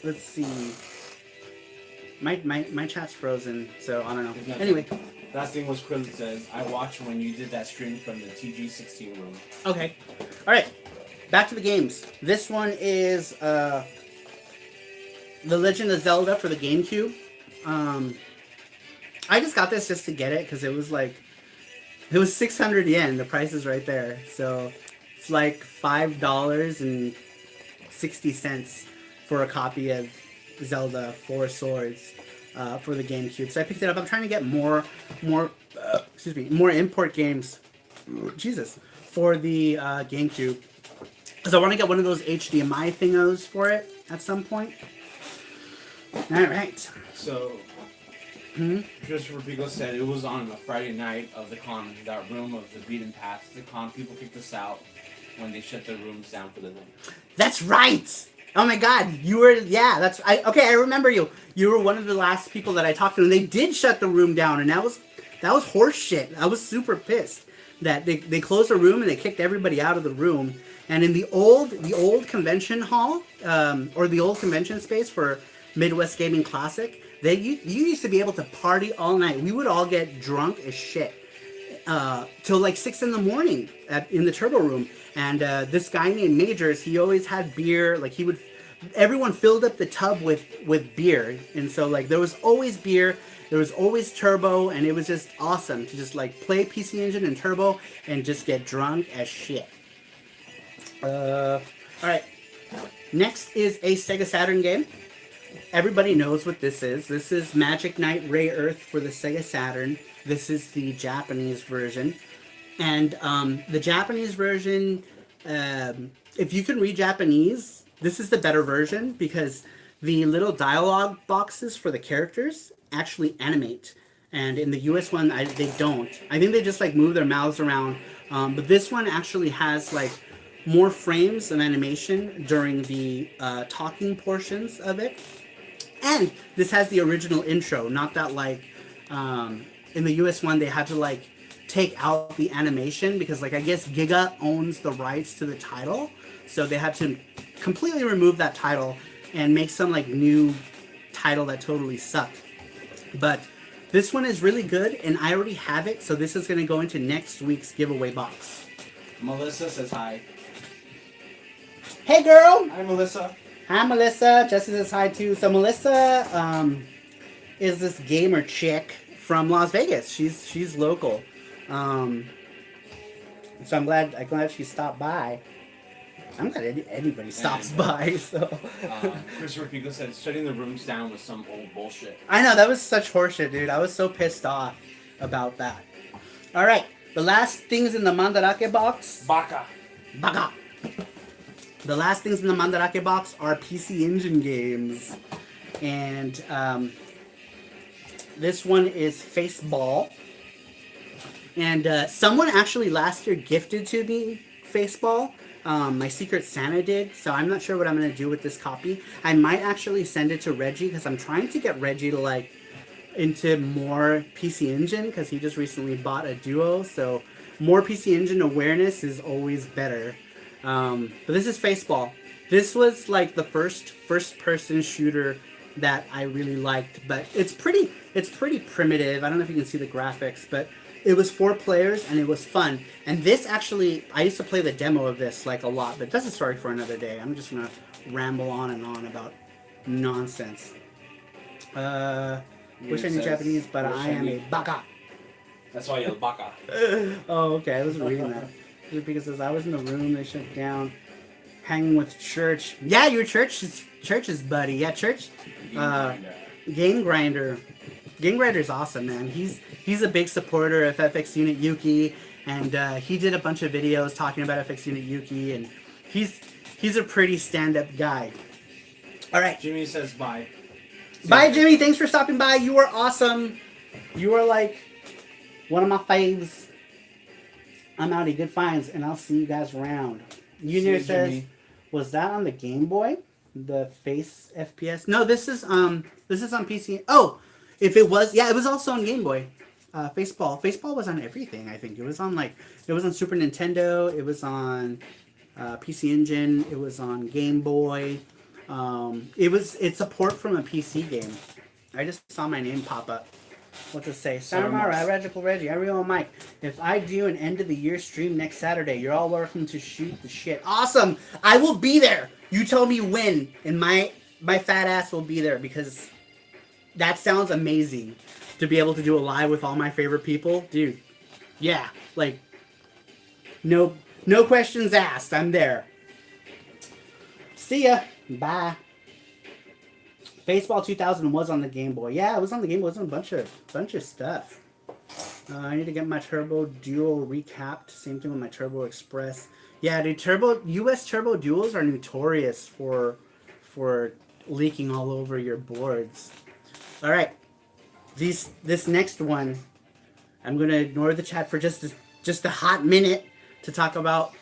let's see. My chat's frozen, so I don't know. Anyway, last thing was Krillin says I watched when you did that stream from the TG16 room. Okay, all right. Back to the games. This one is The Legend of Zelda for the GameCube. I just got this just to get it because it was 600 yen. The price is right there, so it's like $5.60 for a copy of Zelda 4 Swords for the GameCube. So I picked it up. I'm trying to get more import games. Jesus, for the GameCube, because I want to get one of those HDMI thingos for it at some point. All right. So, Christopher Pico said it was on a Friday night of the con, that room of the beaten path. The con people kicked us out when they shut the rooms down for the night. That's right. Oh my God, you were, yeah, okay, I remember you. You were one of the last people that I talked to, and they did shut the room down, and that was horse shit. I was super pissed that they closed the room and they kicked everybody out of the room. And in the old convention hall, or the old convention space for Midwest Gaming Classic, you used to be able to party all night. We would all get drunk as shit till like 6 in the morning in the Turbo Room. And this guy named Majors, he always had beer. Like everyone filled up the tub with beer, and so like there was always beer, there was always turbo, and it was just awesome to just like play PC Engine and turbo and just get drunk as shit. All right, next is a Sega Saturn game. Everybody knows what this is. This is Magic Knight Ray Earth for the Sega Saturn. This is the Japanese version. And the Japanese version, if you can read Japanese, this is the better version because the little dialogue boxes for the characters actually animate. And in the US one, they don't. I think they just like move their mouths around. But this one actually has like more frames of animation during the talking portions of it. And this has the original intro, not that like in the US one they had to like take out the animation because like I guess Giga owns the rights to the title, so they had to completely remove that title and make some like new title that totally sucked. But this one is really good and I already have it, so this is going to go into next week's giveaway box. Melissa says hi. Hey girl! Hi, Melissa. Hi, Melissa. Jesse says hi too. So Melissa is this gamer chick from Las Vegas. She's local. So I'm glad she stopped by. I'm glad anybody stops by. So Christopher Pico said shutting the rooms down was some old bullshit. I know that was such horseshit, dude. I was so pissed off about that. All right, the last things in the Mandarake box. Baka. The last things in the Mandarake box are PC Engine games. And this one is Faceball. And someone actually last year gifted to me Faceball. My Secret Santa did. So I'm not sure what I'm going to do with this copy. I might actually send it to Reggie because I'm trying to get Reggie to like into more PC Engine because he just recently bought a Duo. So more PC Engine awareness is always better. But this is Faceball. This was like the first-person shooter that I really liked, but it's pretty primitive. I don't know if you can see the graphics, but it was 4 players and it was fun. And this actually, I used to play the demo of this like a lot, but that's a story for another day. I'm just gonna ramble on and on about nonsense. Wish I knew Japanese, but I am a baka. That's why you're baka. Oh, okay. I was reading that. Because as I was in the room, they shut down. Hanging with Church. Yeah, your Church's buddy. Yeah, Church. Game Grinder. Game Grinder's awesome, man. He's a big supporter of FX Unit Yuki, and he did a bunch of videos talking about FX Unit Yuki, and he's a pretty stand-up guy. All right. Jimmy says bye. Bye, Jimmy. Thanks for stopping by. You were awesome. You were like one of my faves. I'm outie. Good finds, and I'll see you guys around. Junior says, Jimmy. Was that on the Game Boy? The Face FPS? No, this is on PC. Oh, if it was, yeah, it was also on Game Boy. Faceball was on everything. I think it was on Super Nintendo. It was on PC Engine. It was on Game Boy. It's a port from a PC game. I just saw my name pop up. What's it say? Saramara, Reggie, Ariel, Mike. If I do an end of the year stream next Saturday, you're all welcome to shoot the shit. Awesome! I will be there. You tell me when, and my fat ass will be there because that sounds amazing to be able to do a live with all my favorite people, dude. Yeah, like no questions asked. I'm there. See ya. Bye. Baseball 2000 was on the Game Boy. Yeah, it was on the Game Boy. It was on a bunch of stuff. I need to get my Turbo Duo recapped. Same thing with my Turbo Express. Yeah, dude, US Turbo Duos are notorious for leaking all over your boards. All right, this next one, I'm gonna ignore the chat for just a hot minute to talk about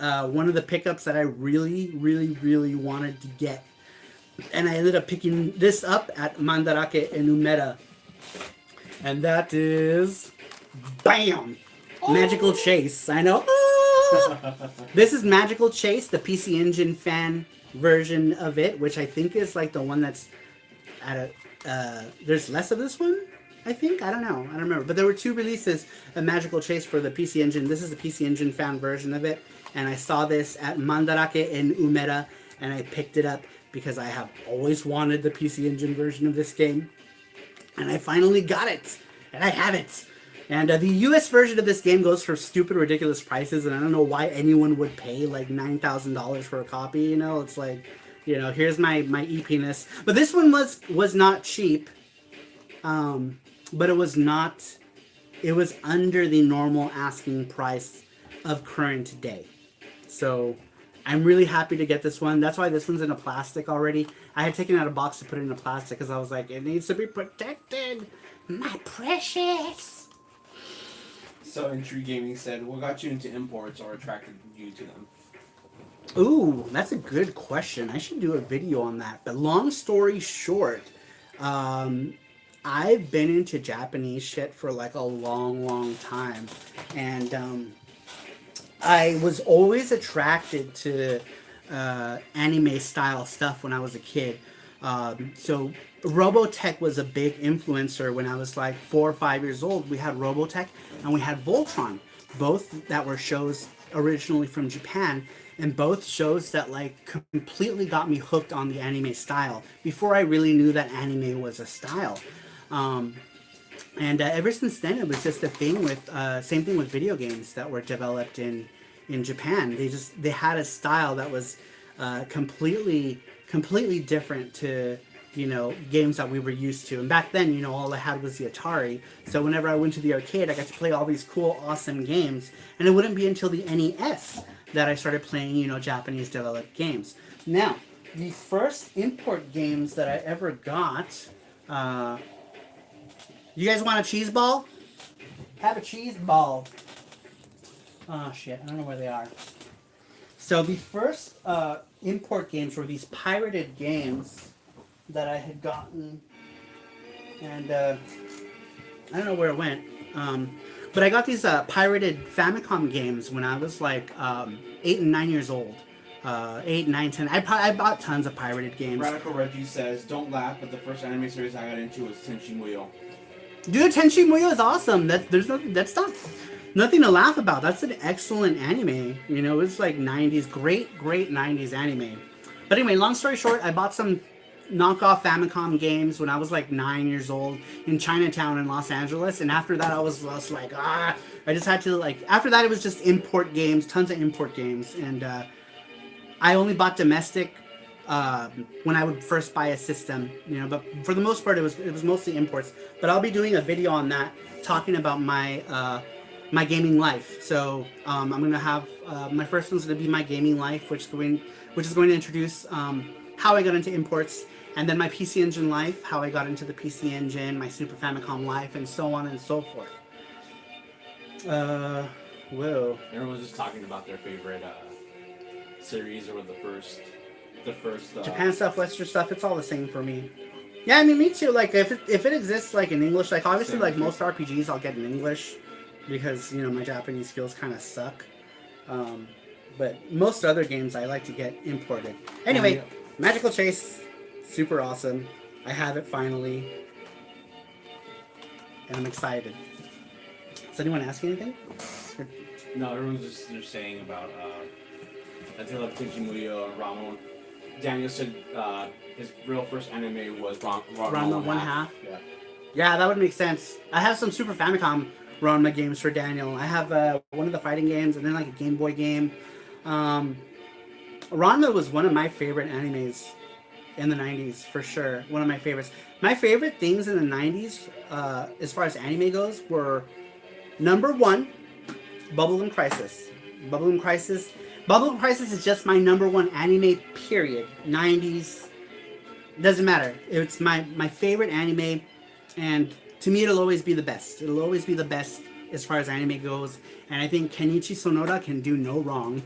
one of the pickups that I really wanted to get. And I ended up picking this up at Mandarake in Umeda. And that is... BAM! Oh. Magical Chase. I know. This is Magical Chase, the PC Engine fan version of it, which I think is like the one that's at a... there's less of this one, I think? I don't know. I don't remember. But there were 2 releases of Magical Chase for the PC Engine. This is the PC Engine fan version of it. And I saw this at Mandarake in Umeda. and I picked it up because I have always wanted the PC Engine version of this game, and I finally got it, and I have it. And the US version of this game goes for stupid, ridiculous prices, and I don't know why anyone would pay like $9,000 for a copy. You know, it's like, you know, here's my EP-ness. But this one was not cheap, but it was not. It was under the normal asking price of current day. So I'm really happy to get this one. That's why this one's in a plastic already. I had taken out a box to put it in a plastic because I was like, it needs to be protected. My precious. So Entry Gaming said, what got you into imports or attracted you to them? Ooh, that's a good question. I should do a video on that. But long story short, I've been into Japanese shit for like a long time. And I was always attracted to anime style stuff when I was a kid. So Robotech was a big influencer when I was like 4 or 5 years old. We had Robotech and we had Voltron, both that were shows originally from Japan, and both shows that like completely got me hooked on the anime style before I really knew that anime was a style. And ever since then, it was just a thing with same thing with video games that were developed in Japan. They had a style that was completely different to, you know, games that we were used to. And back then, you know, all I had was the Atari. So whenever I went to the arcade, I got to play all these cool, awesome games. And it wouldn't be until the NES that I started playing, you know, Japanese developed games. Now, the first import games that I ever got. You guys want a cheese ball? Have a cheese ball. Oh shit, I don't know where they are. So the first import games were these pirated games that I had gotten, and I don't know where it went. But I got these pirated Famicom games when I was like 8 and 9 years old. 8, 9, 10. I bought tons of pirated games. Radical Reggie says, don't laugh, but the first anime series I got into was Tenchi Muyo. Dude, Tenchi Muyo is awesome. That's not nothing to laugh about. That's an excellent anime. You know, it's like 90s, great 90s anime. But anyway, long story short, I bought some knockoff Famicom games when I was like 9 years old in Chinatown in Los Angeles, and after that I was like, I just had to like. After that, it was just import games, tons of import games, and I only bought domestic when I would first buy a system, you know. But for the most part, it was mostly imports. But I'll be doing a video on that, talking about my my gaming life. So I'm gonna have my first one's gonna be my gaming life, which is going to introduce how I got into imports, and then my PC Engine life, how I got into the PC Engine, my Super Famicom life, and so on and so forth. Whoa. Everyone's just talking about their favorite series or the first Japan stuff, Western stuff, it's all the same for me. Yeah, I mean, me too. Like, if it exists, like, in English, like, obviously, like, most RPGs I'll get in English because, you know, my Japanese skills kind of suck. But most other games I like to get imported. Anyway, Magical Chase, super awesome. I have it finally. And I'm excited. Does anyone ask anything? No, everyone's just saying about I think like Tenchi Muyo and Ramon. Daniel said his real first anime was Ranma 1/2. Yeah. Yeah, that would make sense. I have some Super Famicom Ranma games for Daniel. I have one of the fighting games and then like a Game Boy game. Ranma was one of my favorite animes in the 90s, for sure. One of my favorites. My favorite things in the 90s, as far as anime goes, were number 1, Bubblegum Crisis. Bubblegum Crisis is just my number 1 anime, period. 90s. Doesn't matter. It's my favorite anime, and to me it'll always be the best. It'll always be the best as far as anime goes, and I think Kenichi Sonoda can do no wrong.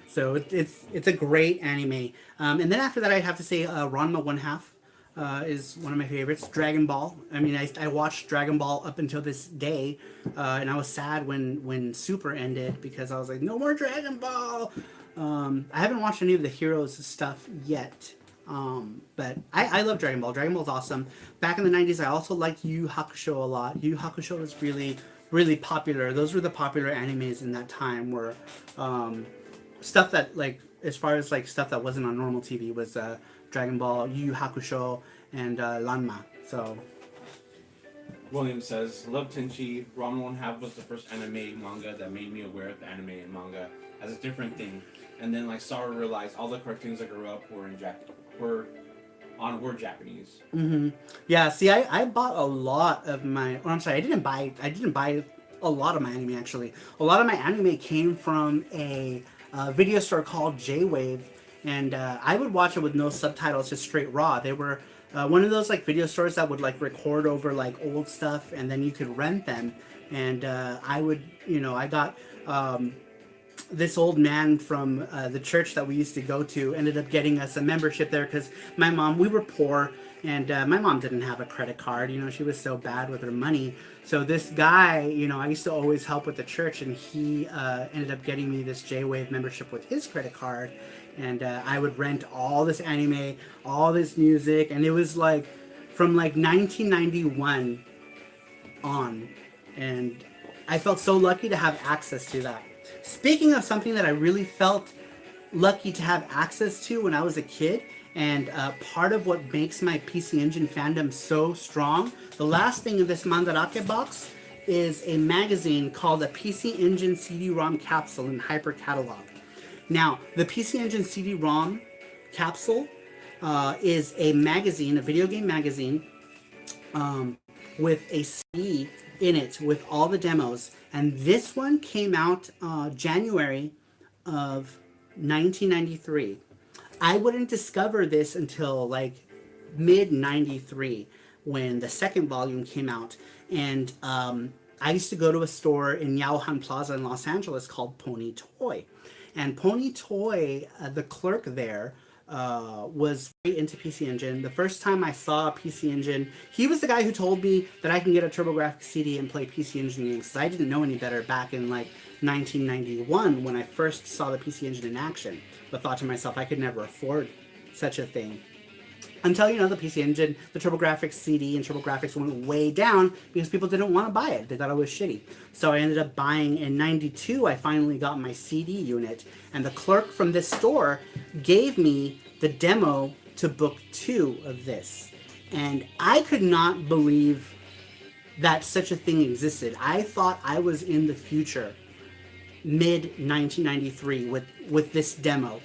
So it's a great anime. And then after that, I'd have to say Ranma 1/2 is one of my favorites. Dragon Ball. I mean, I watched Dragon Ball up until this day, and I was sad when Super ended because I was like, no more Dragon Ball. I haven't watched any of the Heroes stuff yet, but I love Dragon Ball. Dragon Ball's awesome. Back in the 90s, I also liked Yu Yu Hakusho a lot. Yu Yu Hakusho was really popular. Those were the popular animes in that time, where stuff that like as far as like stuff that wasn't on normal TV was Dragon Ball, Yu Yu Hakusho, and Ranma. So William says, love Tenchi. Ramen One Half was the first anime manga that made me aware of the anime and manga as a different thing. And then like Sarah realized all the cartoons I grew up were were Japanese. yeah, see, I bought a lot of my. Oh, I'm sorry, I didn't buy a lot of my anime actually. A lot of my anime came from a video store called J-Wave, and I would watch it with no subtitles, just straight raw. They were one of those like video stores that would like record over like old stuff, and then you could rent them. And I would, I got this old man from the church that we used to go to ended up getting us a membership there because we were poor, and my mom didn't have a credit card. She was so bad with her money. So this guy, I used to always help with the church, and he ended up getting me this J-Wave membership with his credit card. And I would rent all this anime, all this music, and it was like from like 1991 on. And I felt so lucky to have access to that. Speaking of something that I really felt lucky to have access to when I was a kid, and part of what makes my PC Engine fandom so strong, the last thing in this Mandarake box is a magazine called a PC Engine CD-ROM Capsule in Hyper Catalog. Now, the PC Engine CD-ROM Capsule is a magazine, a video game magazine, with a CD in it with all the demos. And this one came out January of 1993. I wouldn't discover this until like mid-93 when the second volume came out. And I used to go to a store in Yaohan Plaza in Los Angeles called Pony Toy. And Pony Toy, the clerk there, was very into PC Engine. The first time I saw a PC Engine, he was the guy who told me that I can get a TurboGrafx CD and play PC Engine games, because I didn't know any better back in like 1991 when I first saw the PC Engine in action, but thought to myself I could never afford such a thing. Until, the PC Engine, the TurboGrafx CD and TurboGrafx went way down because people didn't want to buy it. They thought it was shitty. So I ended up buying, in 92, I finally got my CD unit. And the clerk from this store gave me the demo to book 2 of this. And I could not believe that such a thing existed. I thought I was in the future, mid-1993, with this demo.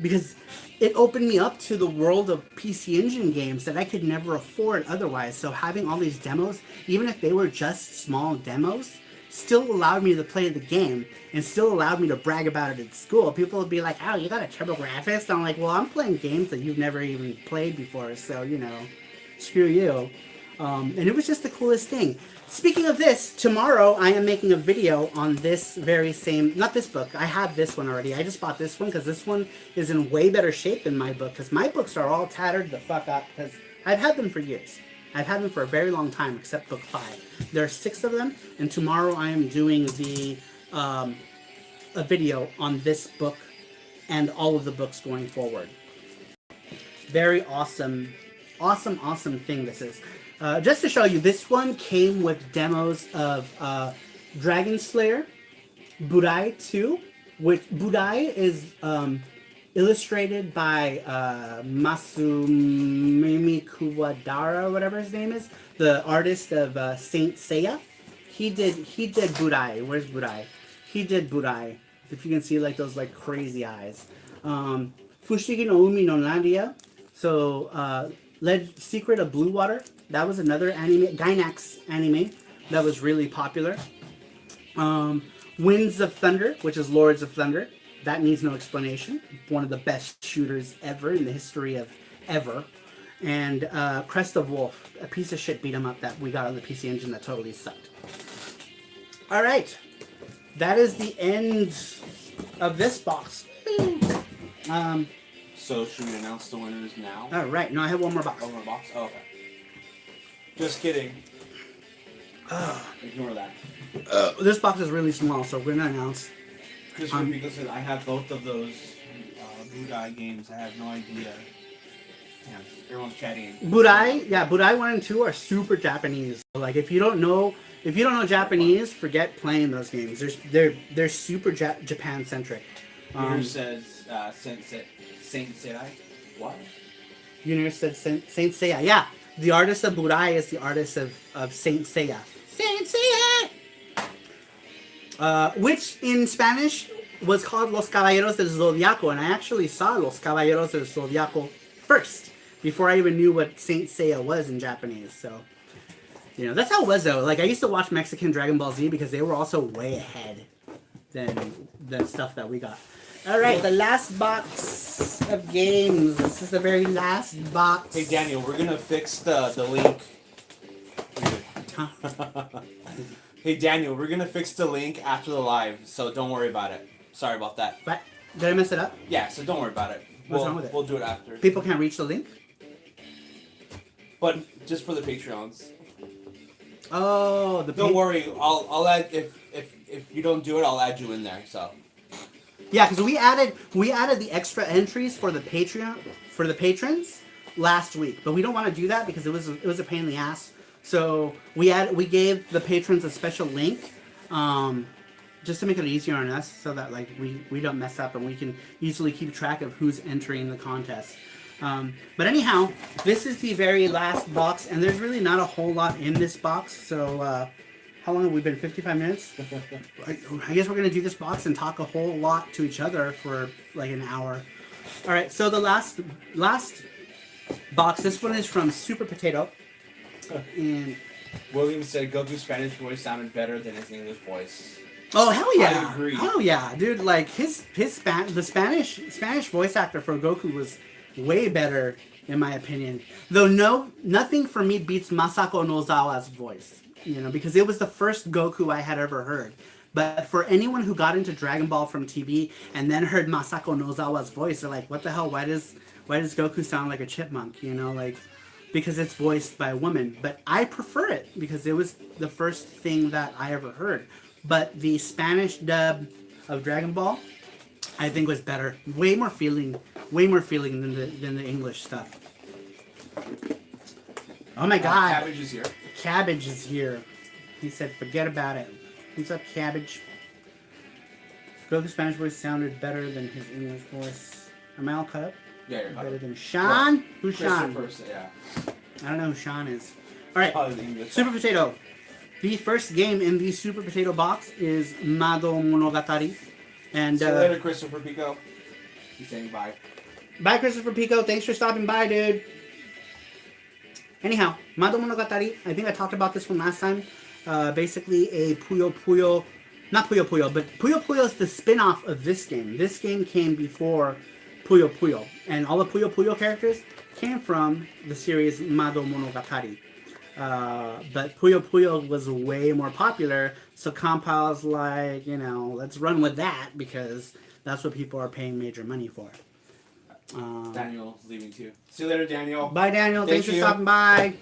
Because it opened me up to the world of PC Engine games that I could never afford otherwise. So having all these demos, even if they were just small demos, still allowed me to play the game and still allowed me to brag about it at school. People would be like, oh, you got a TurboGrafx? I'm like, well, I'm playing games that you've never even played before, so, screw you. And it was just the coolest thing. Speaking of this, tomorrow I am making a video on this very same, not this book, I have this one already. I just bought this one because this one is in way better shape than my book, because my books are all tattered the fuck up, because I've had them for years. I've had them for a very long time, except book 5. There are 6 of them, and tomorrow I am doing a video on this book and all of the books going forward. Very awesome thing this is. Just to show you, this one came with demos of Dragon Slayer, Burai 2, which Burai is illustrated by Masumimi Kuwadara, whatever his name is, the artist of Saint Seiya. He did Burai. Where's Burai? He did Burai. If you can see like those like crazy eyes. Fushigi no Umi no Nadia. So Secret of Blue Water. That was another anime, Gainax anime that was really popular. Winds of Thunder, which is Lords of Thunder. That needs no explanation. One of the best shooters ever in the history of ever. And Crest of Wolf, a piece of shit beat 'em up that we got on the PC Engine that totally sucked. All right, that is the end of this box. So should we announce the winners now? All right, no, I have one more box. One more box? Oh, okay. Just kidding. Ignore that. This box is really small, so we're gonna announce. Just for people said I have both of those Budai games. I have no idea. Yeah, everyone's chatting. Budai 1 and 2 are super Japanese. Like if you don't know Japanese, forget playing those games. They're super Japan centric. Peter says Saint Seiya. What? Universe said Saint Seiya. Yeah, the artist of Burai is the artist of Saint Seiya. Saint Seiya! Which in Spanish was called Los Caballeros del Zodiaco, and I actually saw Los Caballeros del Zodiaco first, before I even knew what Saint Seiya was in Japanese, so... You know, that's how it was, though. Like, I used to watch Mexican Dragon Ball Z because they were also way ahead than the stuff that we got. Alright, the last box of games. This is the very last box. Hey Daniel, we're gonna fix the link. Huh? Hey Daniel, we're gonna fix the link after the live, so don't worry about it. Sorry about that. What? Did I mess it up? Yeah, so don't worry about it. What's wrong with it? We'll do it after. People can't reach the link? But just for the Patreons. Oh, Don't worry, I'll add if you don't do it, I'll add you in there. So yeah, because we added the extra entries for the Patreon for the patrons last week, but we don't want to do that because it was a pain in the ass. So we gave the patrons a special link, just to make it easier on us, so that like we don't mess up and we can easily keep track of who's entering the contest. But anyhow, this is the very last box, and there's really not a whole lot in this box. So how long have we been? 55 minutes? I guess we're going to do this box and talk a whole lot to each other for like an hour. All right, so the last box, this one is from Super Potato. And William said Goku's Spanish voice sounded better than his English voice. oh hell yeah! I agree. Hell yeah, dude! Like the Spanish voice actor for Goku was way better in my opinion. Though nothing for me beats Masako Nozawa's voice. You know, because it was the first Goku I had ever heard. But for anyone who got into Dragon Ball from TV and then heard Masako Nozawa's voice, they're like, "What the hell? Why does Goku sound like a chipmunk?" You know, like because it's voiced by a woman. But I prefer it because it was the first thing that I ever heard. But the Spanish dub of Dragon Ball, I think was better. Way more feeling than the English stuff. Oh my God! Cabbage is here. Cabbage is here. He said, "Forget about it." What's up, Cabbage? Goku's Spanish voice sounded better than his English voice. Am I all cut up? Yeah, you're Better right. than Sean? What? Who's Sean? First, yeah. I don't know who Sean is. Alright, Probably the English. Super Potato. The first game in the Super Potato box is Mado Monogatari. And See you later, Christopher Pico. He's saying bye. bye, Christopher Pico. Thanks for stopping by, dude. Anyhow, Mado Monogatari. I think I talked about this one last time. Basically a Puyo Puyo, not Puyo Puyo, but Puyo Puyo is the spin-off of this game. This game came before Puyo Puyo, and all the Puyo Puyo characters came from the series Mado Monogatari. But Puyo Puyo was way more popular, so Compil's like, you know, let's run with that because that's what people are paying major money for. Daniel's leaving too. See you later, Daniel. Bye, Daniel. Thanks for you. stopping by.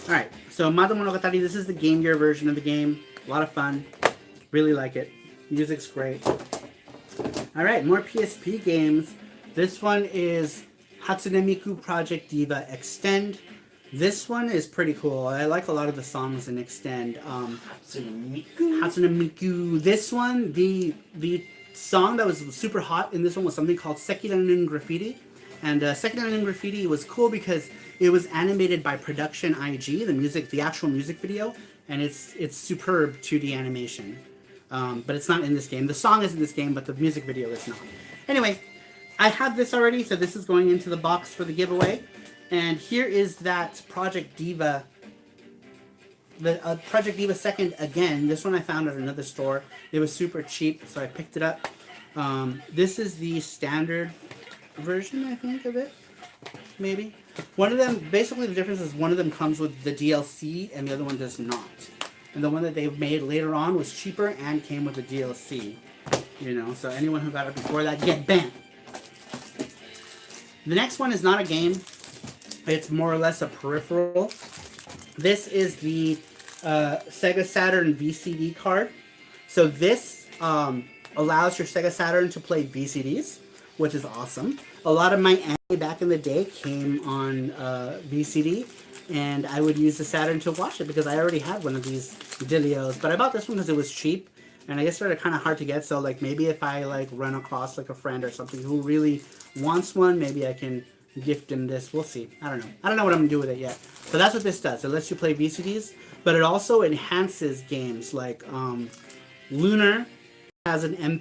Alright, so Mado Monogatari, this is the Game Gear version of the game. A lot of fun. Really like it. Music's great. Alright, more PSP games. This one is Hatsune Miku Project Diva Extend. This one is pretty cool. I like a lot of the songs in Extend. Hatsune Miku. This one, the song that was super hot in this one was something called Sekiranin Graffiti. And Sekiranin Graffiti was cool because it was animated by Production IG, the actual music video, and it's superb 2D animation. But it's not in this game. The song is in this game, but the music video is not. Anyway, I have this already, so this is going into the box for the giveaway. And here is that Project Diva, the Project Diva Second again. This one I found at another store. It was super cheap, so I picked it up. This is the standard version, I think, of it. Maybe. One of them, basically the difference is one of them comes with the DLC and the other one does not. And the one that they made later on was cheaper and came with the DLC. You know, so anyone who got it before that, get banned. The next one is not a game. It's more or less a peripheral. This is the Sega Saturn VCD card. So this allows your Sega Saturn to play VCDs, which is awesome. A lot of my anime back in the day came on VCD, and I would use the Saturn to watch it because I already had one of these Dilios. But I bought this one because it was cheap, and I guess they're kind of hard to get. So like maybe if I like run across like a friend or something who really wants one, maybe I can gift him this. We'll see. I don't know. I don't know what I'm gonna do with it yet. So that's what this does. It lets you play VCDs, but it also enhances games like Lunar has an an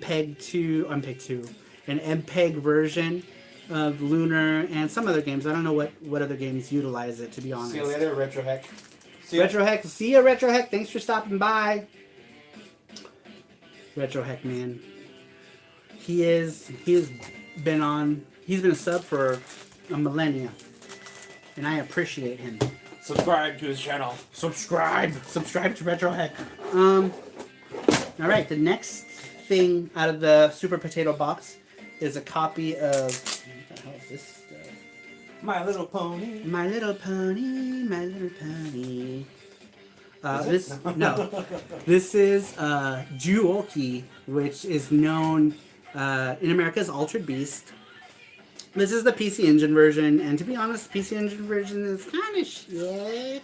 MPEG version of Lunar and some other games. I don't know what other games utilize it, to be honest. See you later, Retroheck. Retroheck, see ya, Retroheck. Thanks for stopping by. Retroheck, man. He's been a sub for a millennia, and I appreciate him. Subscribe to his channel. Subscribe to Retroheck. All right, the next thing out of the Super Potato Box is a copy of. What the hell is this stuff? My Little Pony. My Little Pony, My Little Pony. This is Juoki, which is known in America as Altered Beast. This is the PC Engine version, and to be honest, the PC Engine version is kind of shit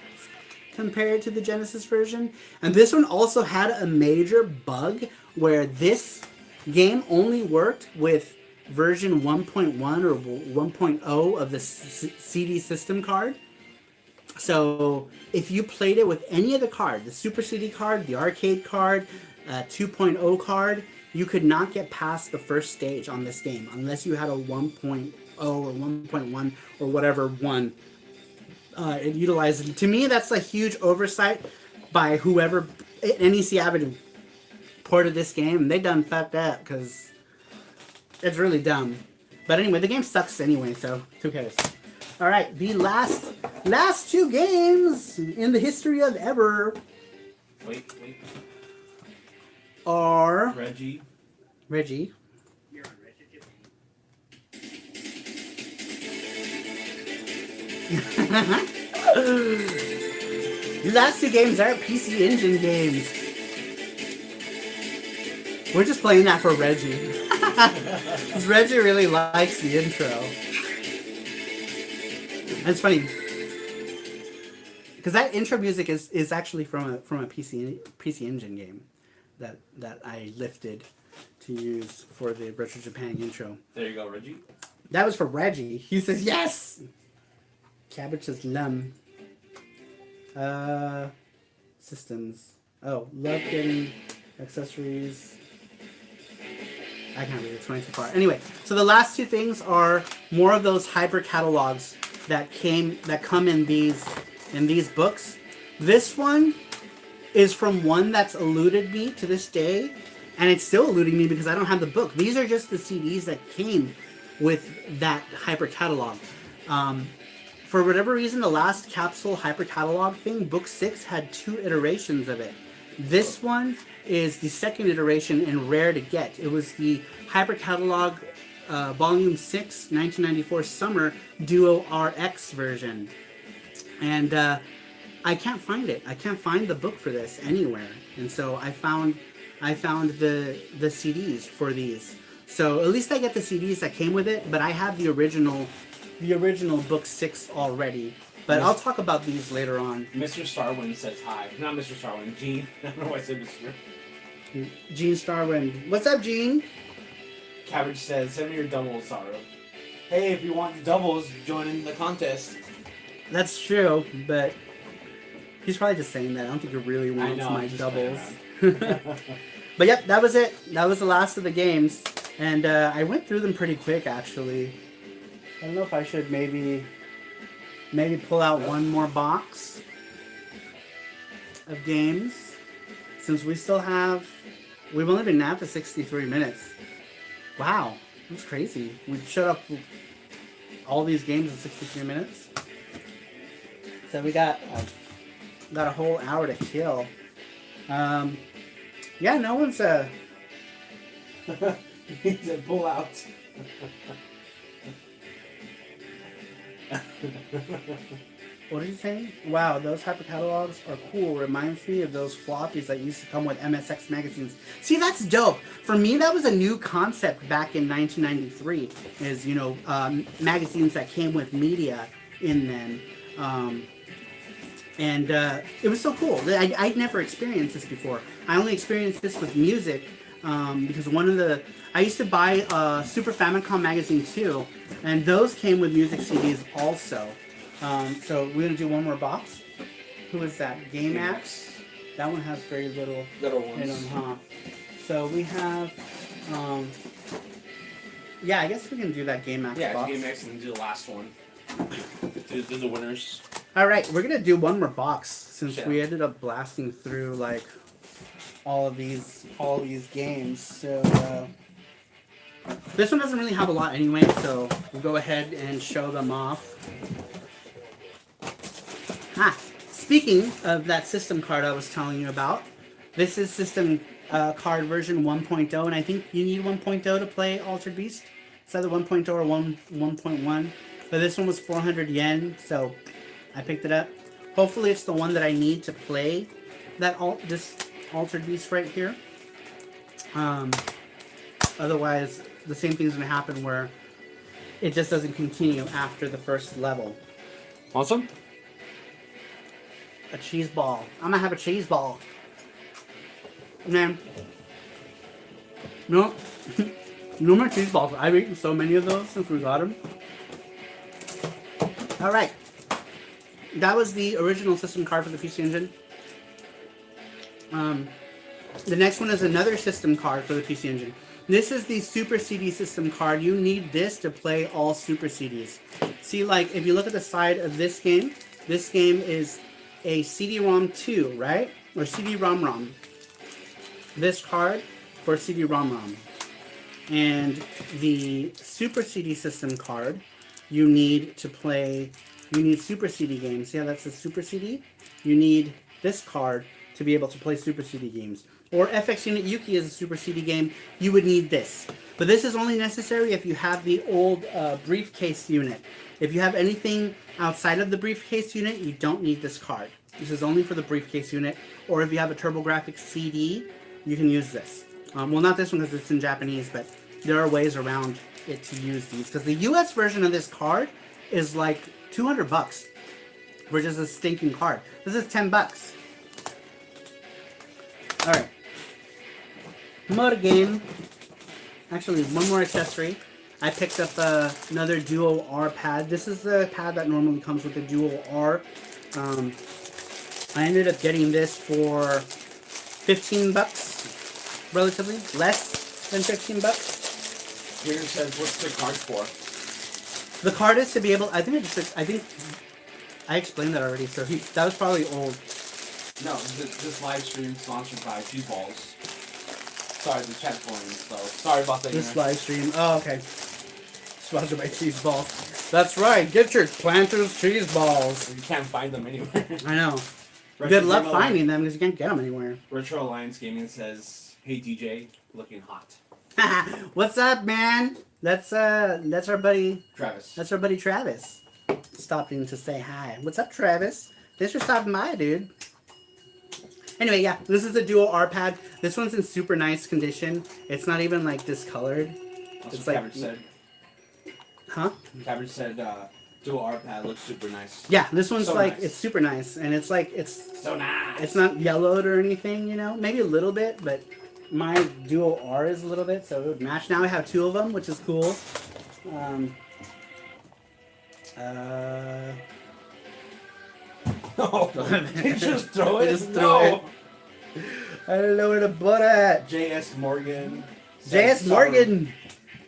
compared to the Genesis version. And this one also had a major bug where this game only worked with version 1.1 or 1.0 of the CD system card. So if you played it with any of the card, the Super CD card, the arcade card, 2.0 card, you could not get past the first stage on this game unless you had a 1.0 or 1.1 or whatever one. It utilizes it. To me, that's a huge oversight by whoever NEC Avenue ported this game. They done fucked up because it's really dumb. But anyway, the game sucks anyway, so who cares? All right, the last two games in the history of ever Wait. are Reggie. You're on Reddit. The last two games are PC Engine games. We're just playing that for Reggie. Because Reggie really likes the intro. And it's funny. Because that intro music is actually from a PC Engine game that I lifted to use for the Retro Japan intro. There you go, Reggie. That was for Reggie. He says yes! Cabbage says lum. Systems. Oh, love getting accessories. I can't read it, it's 20 too far. Anyway, so the last two things are more of those hyper catalogs that come in these books. This one is from one that's eluded me to this day, and it's still eluding me because I don't have the book. These are just the CDs that came with that hyper catalog. For whatever reason, the last capsule hyper catalog thing, book 6, had 2 iterations of it. This one is the second iteration and rare to get. It was the hyper catalog volume 6 1994 summer duo RX version, and I can't find it. I can't find the book for this anywhere, and so I found the CDs for these. So at least I get the CDs that came with it, but I have the original book 6 already. But I'll talk about these later on. Mr. Starwind says hi. Not Mr. Starwind, Gene. I don't know why I said Mr. Gene Starwind. What's up, Gene? Cabbage says, send me your doubles, Saru. Hey, if you want doubles, join in the contest. That's true, but he's probably just saying that. I don't think he really wants my doubles. But yep, that was it. That was the last of the games. And I went through them pretty quick, actually. I don't know if I should maybe pull out one more box of games. Since we've only been now for 63 minutes. Wow, that's crazy. We've shut up all these games in 63 minutes. So we got a whole hour to kill. Yeah, no one's He said pull out. What are you saying? Wow, those hyper catalogs are cool. Reminds me of those floppies that used to come with MSX magazines. See, that's dope. For me, that was a new concept back in 1993. Is magazines that came with media in them. And it was so cool. I'd never experienced this before. I only experienced this with music because I used to buy Super Famicom magazine too, and those came with music CDs also. So we're gonna do one more box. Who is that? Game Max. That one has very little Little in ones. them, huh? So we have. Yeah, I guess we can do that Game Max Yeah, box. Game X and do the last one. Do the winners. All right, we're gonna do one more box since Yeah. we ended up blasting through like all of these games. So this one doesn't really have a lot anyway, so we'll go ahead and show them off. Speaking of that system card I was telling you about, this is system card version 1.0, and I think you need 1.0 to play Altered Beast. It's either 1.0 or 1.1, but this one was 400 yen, so I picked it up. Hopefully it's the one that I need to play this Altered Beast right here. Otherwise, the same thing's gonna happen where it just doesn't continue after the first level. Awesome. A cheese ball. I'm gonna have a cheese ball. Man. No. No more cheese balls. I've eaten so many of those since we got them. Alright. That was the original system card for the PC Engine. The next one is another system card for the PC Engine. This is the Super CD system card. You need this to play all Super CDs. See, like, if you look at the side of this game is a CD-ROM 2, right? Or CD-ROM-ROM. This card for CD-ROM-ROM. And the Super CD system card, you need Super CD games. Yeah, that's a Super CD. You need this card to be able to play Super CD games. Or FX Unit Yuki is a Super CD game. You would need this. But this is only necessary if you have the old briefcase unit. If you have anything outside of the briefcase unit, you don't need this card. This is only for the briefcase unit. Or if you have a TurboGrafx CD, you can use this. Well, not this one because it's in Japanese, but there are ways around it to use these. Because the US version of this card is like $200 for just a stinking card. This is $10. Alright. More game. Actually, one more accessory. I picked up another Duo R pad. This is the pad that normally comes with the Duo R. I ended up getting this for $15, relatively less than $15. Here it says, what's the card for? The card is to be able. I think I explained that already. So that was probably old. No, this live stream sponsored by Cheese Balls. Sorry, the chat's going, so sorry about that. This live stream. Oh, okay. Sponsored by Cheese Balls. That's right. Get your Planters cheese balls. You can't find them anywhere. I know. Retro Good luck Game finding them because you can't get them anywhere. Retro Alliance Gaming says, "Hey DJ, looking hot." What's up, man? That's our buddy. Travis. That's our buddy Travis. Stopping to say hi. What's up, Travis? Thanks for stopping by, dude. Anyway, yeah, this is the Duo R pad. This one's in super nice condition. It's not even like discolored. That's It's what like, Cabbage said. huh? Cabbage said, Dual R pad looks super nice. Yeah, this one's So like nice. it's super nice, and it's like it's So nice. it's not yellowed or anything, you know. Maybe a little bit, but my Duo R is a little bit, so it would match. Now I have two of them, which is cool. No, you just throw it. Just throw no. it. I don't know where to put it. J.S. Morgan. J.S. said, Morgan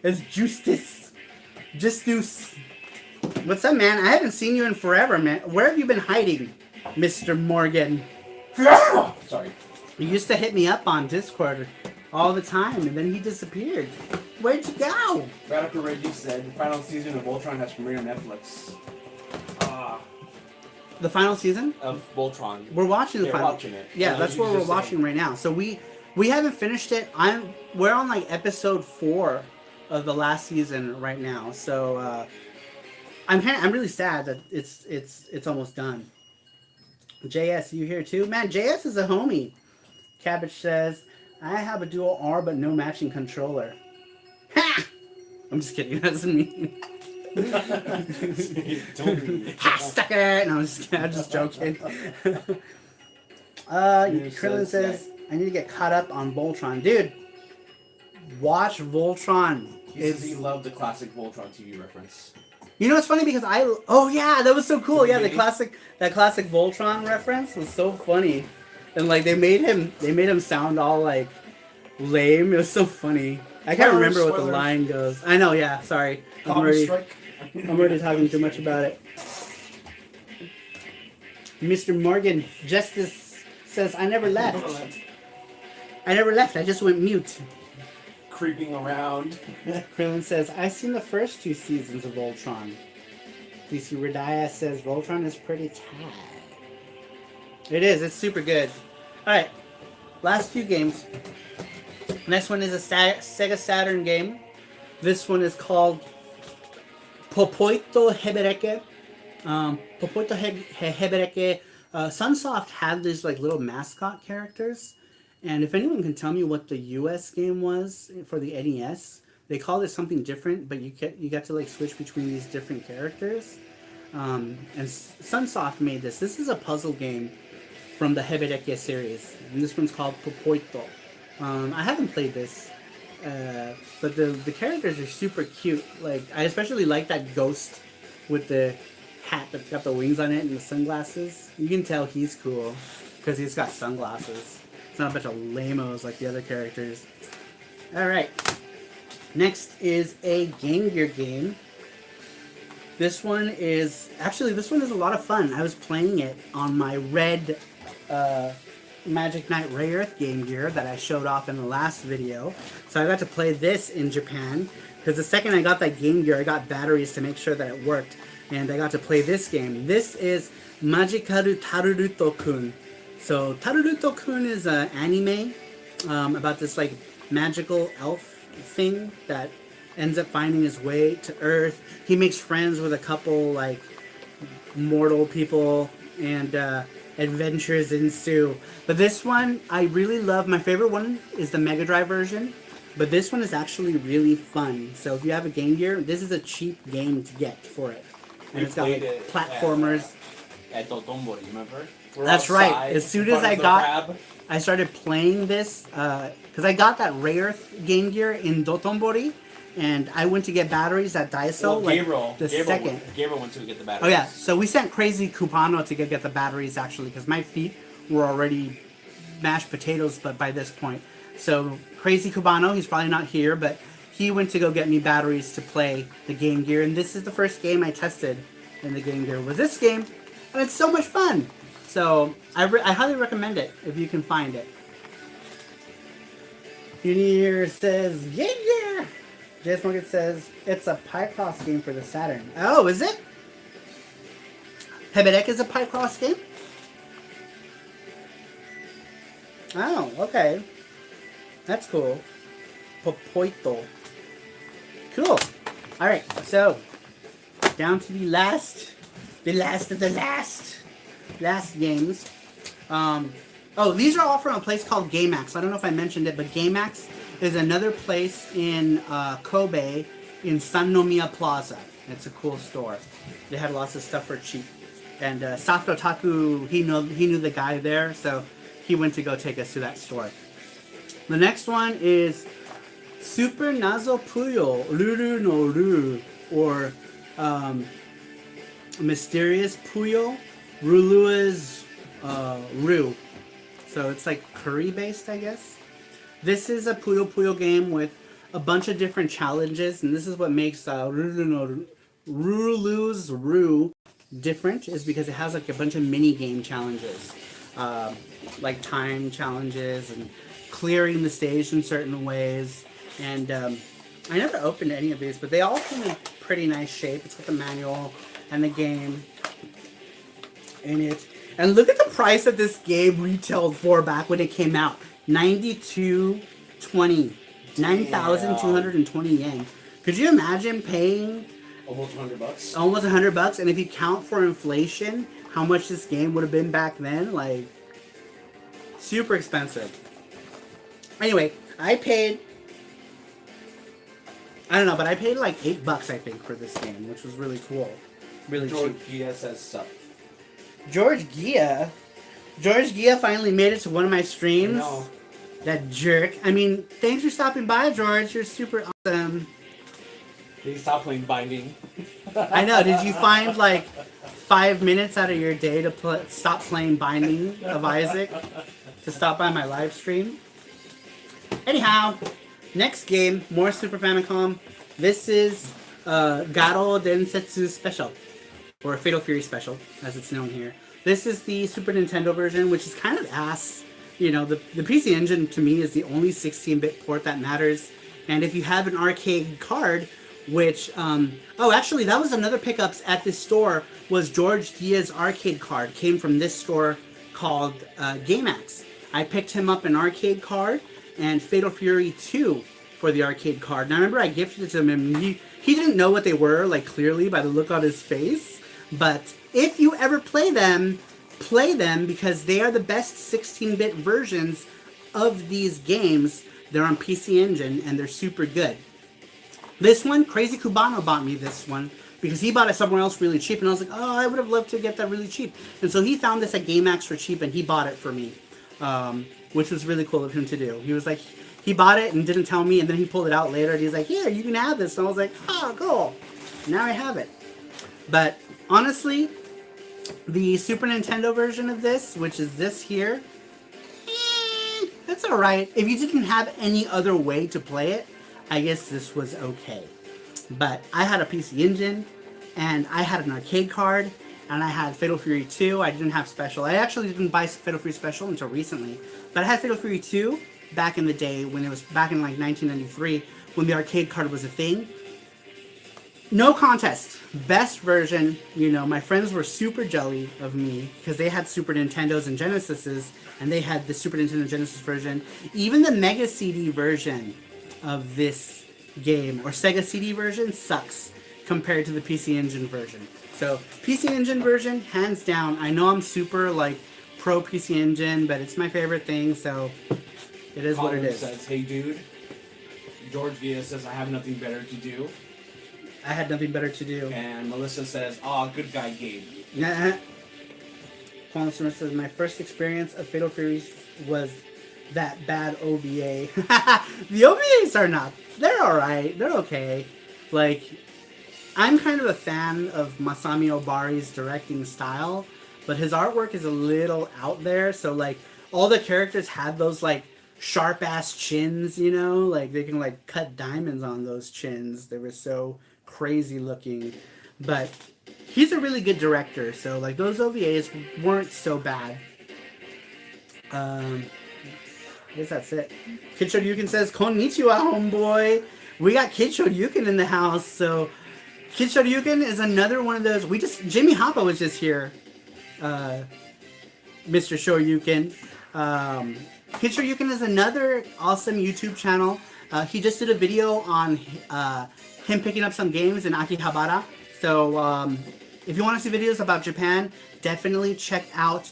is Justice. What's up, man? I haven't seen you in forever, man. Where have you been hiding, Mr. Morgan? Sorry. You used to hit me up on Discord all the time, and then he disappeared. Where'd you go? Radical Reggie said, the final season of Voltron has premiered on Netflix. The final season? Of Voltron. We're watching the They're final. watching it. Yeah, Yeah, that's you what we're just watching said. right now. So we haven't finished it. We're on like episode 4 of the last season right now. So I'm really sad that it's almost done. JS, you here too? Man, JS is a homie. Cabbage says, I have a Dual R but no matching controller. Ha! I'm just kidding. That's me. Ha, sucker! No, I'm just joking. Krillin says, I need to get caught up on Voltron. Dude, watch Voltron. He says he loved the classic Voltron TV reference. You know, it's funny because oh yeah, that was so cool. Yeah, that classic Voltron reference was so funny. And like they made him sound all like lame. It was so funny. I can't remember what the line goes. I know, yeah, sorry. I'm already talking too much about it. Mr. Morgan Justice says, I never left. I never left, I just went mute. Creeping around. Krillin says, I've seen the first 2 seasons of Voltron. DC Radia says, Voltron is pretty tight. It is, it's super good. Alright, last few games. Next one is a Sega Saturn game. This one is called Popoito Hebereke. Popoito Hebereke. Sunsoft had these like little mascot characters. And if anyone can tell me what the US game was for the NES, they called it something different, but you got to like switch between these different characters. And Sunsoft made this. This is a puzzle game from the Hebereke series. And this one's called Popoito. I haven't played this, but the characters are super cute. Like I especially like that ghost with the hat that's got the wings on it and the sunglasses. You can tell he's cool because he's got sunglasses. It's not a bunch of lamos like the other characters. Alright. Next is a Game Gear game. This one is a lot of fun. I was playing it on my red Magic Knight Ray Earth Game Gear that I showed off in the last video. So I got to play this in Japan because the second I got that Game Gear, I got batteries to make sure that it worked. And I got to play this game. This is Majikaru Taruruto-kun. So Taruruto-kun is an anime about this like magical elf thing that ends up finding his way to Earth. He makes friends with a couple like mortal people and adventures ensue. But this one I really love. My favorite one is the Mega Drive version. But this one is actually really fun. So if you have a Game Gear, this is a cheap game to get for it. And it's got like platformers. At Dotonbori, remember? That's right. As soon as I started playing this, because I got that Ray Earth Game Gear in Dotonbori, and I went to get batteries at Daiso. Gabriel went to get the batteries. Oh yeah, so we sent Crazy Cubano to get the batteries actually, because my feet were already mashed potatoes, but by this point. So Crazy Cubano, he's probably not here, but he went to go get me batteries to play the Game Gear, and this is the first game I tested in the Game Gear was this game, and it's so much fun. So I highly recommend it if you can find it. Junior says Game Gear. J.S. Morgan says it's a Picross game for the Saturn. Oh, is it? Hebereke is a Picross game? Oh, okay. That's cool. Popoito. Cool. Alright, so down to the last of the last games. Oh, these are all from a place called GameX. I don't know if I mentioned it, but GameX is another place in Kobe in Sannomiya Plaza. It's a cool store. They had lots of stuff for cheap. And Soft Otaku, he knew the guy there, so he went to go take us to that store. The next one is Super Nazo Puyo Ruru no Ru, or Mysterious Puyo Rulua's Ru. So it's like curry based, I guess. This is a Puyo Puyo game with a bunch of different challenges, and this is what makes Rulu's Ru different, is because it has like a bunch of mini game challenges, like time challenges and clearing the stage in certain ways. And I never opened any of these, but they all come in pretty nice shape. It's got the manual and the game in it. And look at the price that this game retailed for back when it came out. 92.20. 9,220 yen. Could you imagine paying almost $100? Almost $100, and if you count for inflation, how much this game would have been back then? Like, super expensive. Anyway, I paid I don't know, but I paid like $8, I think, for this game, which was really cool. Really George cheap. Gia says sup. George Gia finally made it to one of my streams. No. That jerk. I mean, thanks for stopping by, George. You're super awesome. Did he stop playing Binding? I know. Did you find like 5 minutes out of your day to stop playing Binding of Isaac to stop by my live stream? Anyhow, next game, more Super Famicom. This is Garo Densetsu Special, or Fatal Fury Special, as it's known here. This is the Super Nintendo version, which is kind of ass. You know, the PC Engine to me is the only 16-bit port that matters. And if you have an arcade card, which, oh, actually, that was another pickups at this store, was George Dia's arcade card. Came from this store called GameX. I picked him up an arcade card and Fatal Fury 2 for the arcade card. Now, I remember I gifted it to him, and he didn't know what they were, like, clearly by the look on his face. But if you ever play them because they are the best 16-bit versions of these games. They're on PC Engine, and they're super good. This one, Crazy Cubano bought me this one because he bought it somewhere else really cheap, and I was like, oh, I would have loved to get that really cheap. And so he found this at GameX for cheap, and he bought it for me, which was really cool of him to do. He was like, he bought it and didn't tell me, and then he pulled it out later, and he's like, here, you can have this. And I was like, oh, cool. Now I have it. But honestly, the Super Nintendo version of this, which is this here, that's alright. If you didn't have any other way to play it, I guess this was okay. But I had a PC Engine, and I had an arcade card, and I had Fatal Fury 2. I didn't have Special. I actually didn't buy Fatal Fury Special until recently. But I had Fatal Fury 2 back in the day, when it was back in like 1993, when the arcade card was a thing. No contest. Best version. You know, my friends were super jelly of me because they had Super Nintendos and Genesises, and they had the Super Nintendo Genesis version. Even the Mega CD version of this game, or Sega CD version, sucks compared to the PC Engine version. So, PC Engine version, hands down. I know I'm super, like, pro PC Engine, but it's my favorite thing, so it is what it is. Says, hey dude. George Gia says, I have nothing better to do. I had nothing better to do. And Melissa says, aw, good guy Gabe. Nah. Paul Smith says, my first experience of Fatal Fury was that bad OVA. The OVAs are not. They're alright. They're okay. Like, I'm kind of a fan of Masami Obari's directing style, but his artwork is a little out there. So, like, all the characters had those, like, sharp-ass chins, you know? Like, they can, like, cut diamonds on those chins. They were so crazy looking. But he's a really good director, so, like, those OVAs weren't so bad. I guess that's it. Kid Shoryuken says, Konnichiwa, homeboy. We got Kid Shoryuken in the house, so Kid Shoryuken is another one of those. Jimmy Hoppa was just here, Mr. Shoryuken. Kid Shoryuken is another awesome YouTube channel. He just did a video on him picking up some games in Akihabara. So if you want to see videos about Japan, definitely check out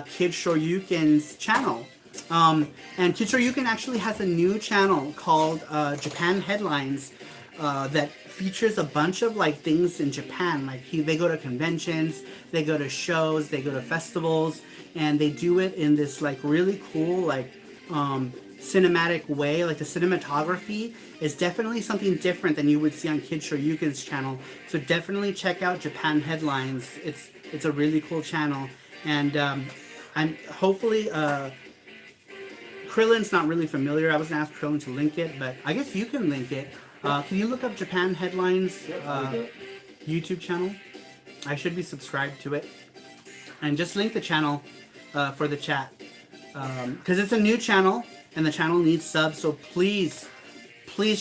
Kid Shoryuken's channel. And Kid Shoryuken actually has a new channel called Japan Headlines that features a bunch of like things in Japan. Like they go to conventions, they go to shows, they go to festivals, and they do it in this like really cool like cinematic way. Like the cinematography is definitely something different than you would see on Kid Shoryuken's channel. So definitely check out Japan Headlines. It's a really cool channel, and I'm hopefully Krillin's not really familiar. I was gonna ask Krillin to link it, but I guess you can link it. Can you look up Japan Headlines YouTube channel? I should be subscribed to it, and just link the channel for the chat because it's a new channel and the channel needs subs. So please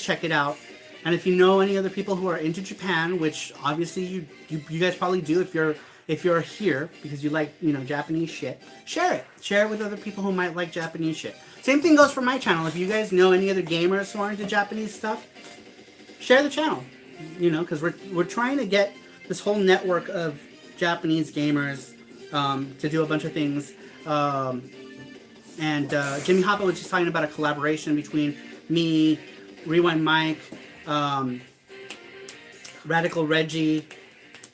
check it out. And if you know any other people who are into Japan, which obviously you guys probably do if you're here because you like Japanese shit, share it with other people who might like Japanese shit. Same thing goes for my channel. If you guys know any other gamers who are into Japanese stuff, share the channel. Because we're trying to get this whole network of Japanese gamers to do a bunch of things. And Jimmy Hoppa was just talking about a collaboration between me, Rewind Mike, Radical Reggie,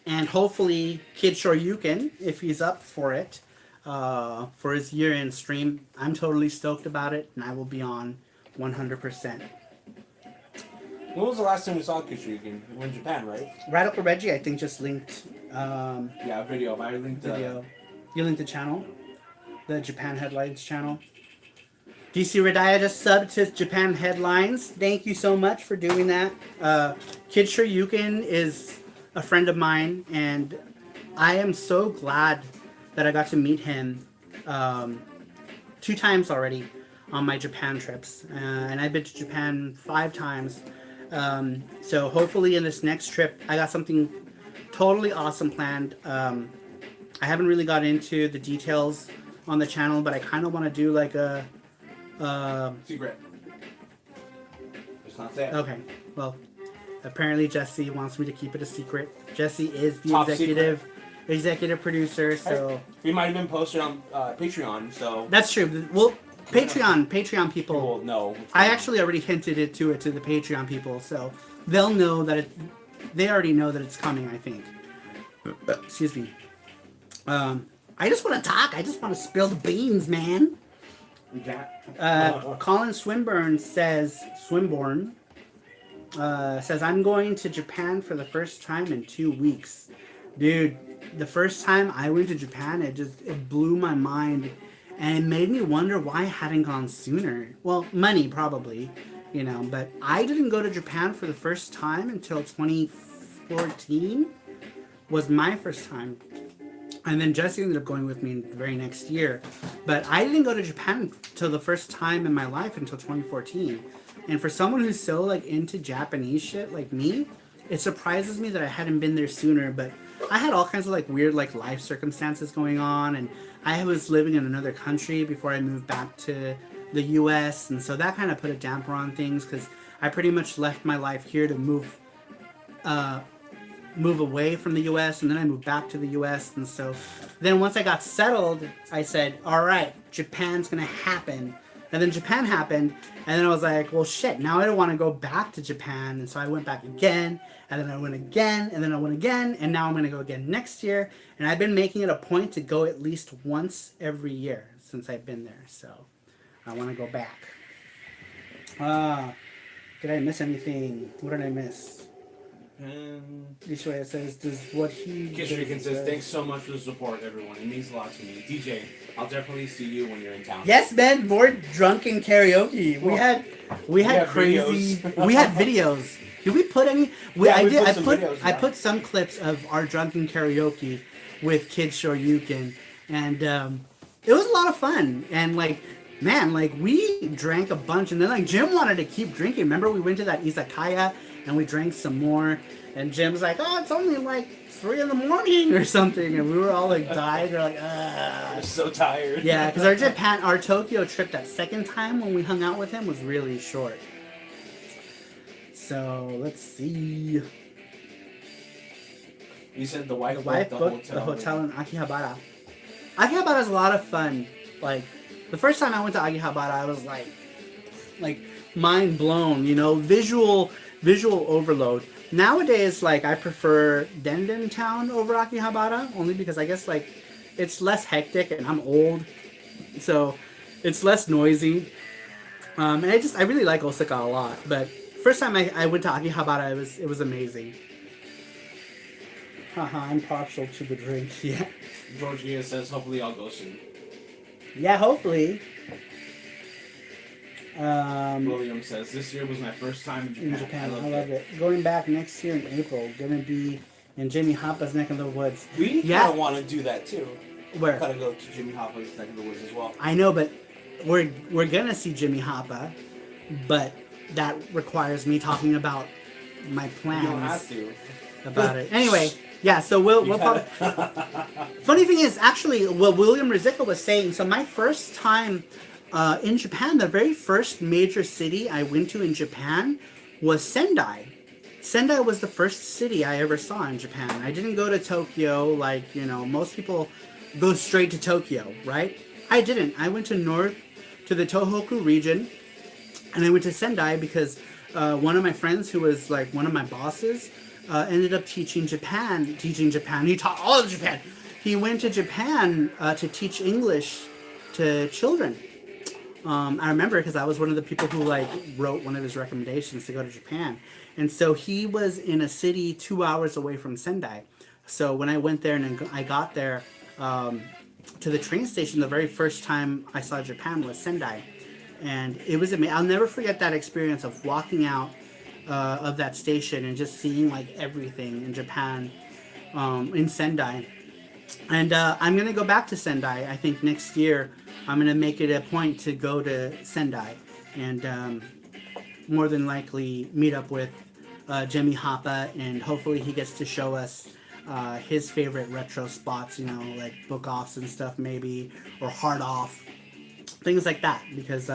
and hopefully Kid Shoryuken, if he's up for it, for his year-end stream. I'm totally stoked about it, and I will be on 100%. When was the last time we saw Kishryukin? We were in Japan, right? Radical Reggie, I think, just linked Yeah, video. I linked the video. You linked the channel, the Japan Headlines channel. DC Radaya just subbed to Japan Headlines. Thank you so much for doing that. Kid Shoryuken is a friend of mine, and I am so glad that I got to meet him 2 times already on my Japan trips. And I've been to Japan 5 times. So hopefully in this next trip, I got something totally awesome planned. I haven't really got into the details on the channel, but I kind of want to do like a... secret. It's not that. Okay, well, apparently Jesse wants me to keep it a secret. Jesse is the Top executive producer, so... We might have been posted on Patreon, so That's true. Well, Patreon people... people know. I actually already hinted it to the Patreon people, so they'll know that it... They already know that it's coming, I think. Excuse me. I just want to talk. I just want to spill the beans, man. Colin Swinburne says, I'm going to Japan for the first time in 2 weeks. Dude, the first time I went to Japan, it blew my mind. And it made me wonder why I hadn't gone sooner. Well, money probably, you know, but I didn't go to Japan for the first time until 2014 was my first time. And then Jesse ended up going with me the very next year. But I didn't go to Japan till the first time in my life until 2014. And for someone who's so like into Japanese shit like me, it surprises me that I hadn't been there sooner. But I had all kinds of like weird like life circumstances going on, and I was living in another country before I moved back to the US, and so that kind of put a damper on things because I pretty much left my life here to move away from the US, and then I moved back to the US. And so then once I got settled, I said, all right, Japan's gonna happen. And then Japan happened, and then I was like, well shit, now I don't want to go back to Japan. And so I went back again, and then I went again, and then I went again, and now I'm gonna go again next year. And I've been making it a point to go at least once every year since I've been there, so I want to go back. Did I miss anything? What did I miss? This way it says, does what he... Kishryukin says, thanks so much for the support, everyone. It means a lot to me. DJ, I'll definitely see you when you're in town. Yes, man, more drunken karaoke. We had crazy... We had videos. Did we put any... I put some clips of our drunken karaoke with Kid Shoryuken, and it was a lot of fun. And like, man, like we drank a bunch, and then like Jim wanted to keep drinking. Remember we went to that izakaya and we drank some more, and Jim's like, oh, it's only like 3 in the morning or something, and we were all like dying. We're like, I'm so tired. Yeah, because our Tokyo trip that second time when we hung out with him was really short. So let's see. You said the wife booked the hotel in Akihabara. Akihabara is a lot of fun. Like the first time I went to Akihabara, I was like mind blown. You know, visual overload. Nowadays, like I prefer Denden Town over Akihabara, only because I guess like it's less hectic and I'm old, so it's less noisy. And I really like Osaka a lot. But first time I went to Akihabara, it was amazing. Haha, I'm partial to the drink. Yeah. Georgia says, hopefully I'll go soon. Yeah, hopefully. William says, this year was my first time in Japan. I loved it. Going back next year in April, gonna be in Jimmy Hoppa's neck of the woods. We kind of want to do that too. Where? Kind of go to Jimmy Hoppa's neck of the woods as well. I know, but we're gonna see Jimmy Hoppa, but that requires me talking about my plans. You don't have to. About it. Anyway, yeah, so we'll probably... Funny thing is, actually, what William Rizika was saying, so my first time in Japan, the very first major city I went to in Japan was Sendai. Sendai was the first city I ever saw in Japan. I didn't go to Tokyo like, you know, most people go straight to Tokyo, right? I didn't. I went to the Tohoku region, and I went to Sendai because one of my friends who was like one of my bosses ended up teaching Japan. He taught all of Japan. He went to Japan to teach English to children. I remember because I was one of the people who like wrote one of his recommendations to go to Japan, and so he was in a city 2 hours away from Sendai. So when I went there and I got there to the train station, the very first time I saw Japan was Sendai, and it was amazing. I'll never forget that experience of walking out of that station and just seeing like everything in Japan in Sendai. And I'm gonna go back to Sendai. I think next year I'm gonna make it a point to go to Sendai and more than likely meet up with Jimmy Hoppa, and hopefully he gets to show us his favorite retro spots. You know, like book offs and stuff, maybe, or hard off, things like that. Because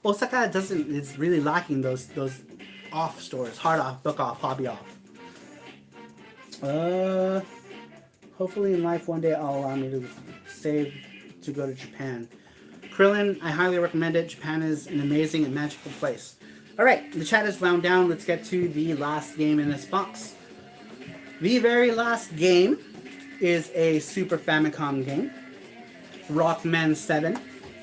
Osaka is really lacking those off stores, hard off, book off, hobby off. Hopefully in life one day I'll allow me to save to go to Japan. Krillin, I highly recommend it. Japan is an amazing and magical place. Alright, the chat is wound down. Let's get to the last game in this box. The very last game is a Super Famicom game. Rockman 7.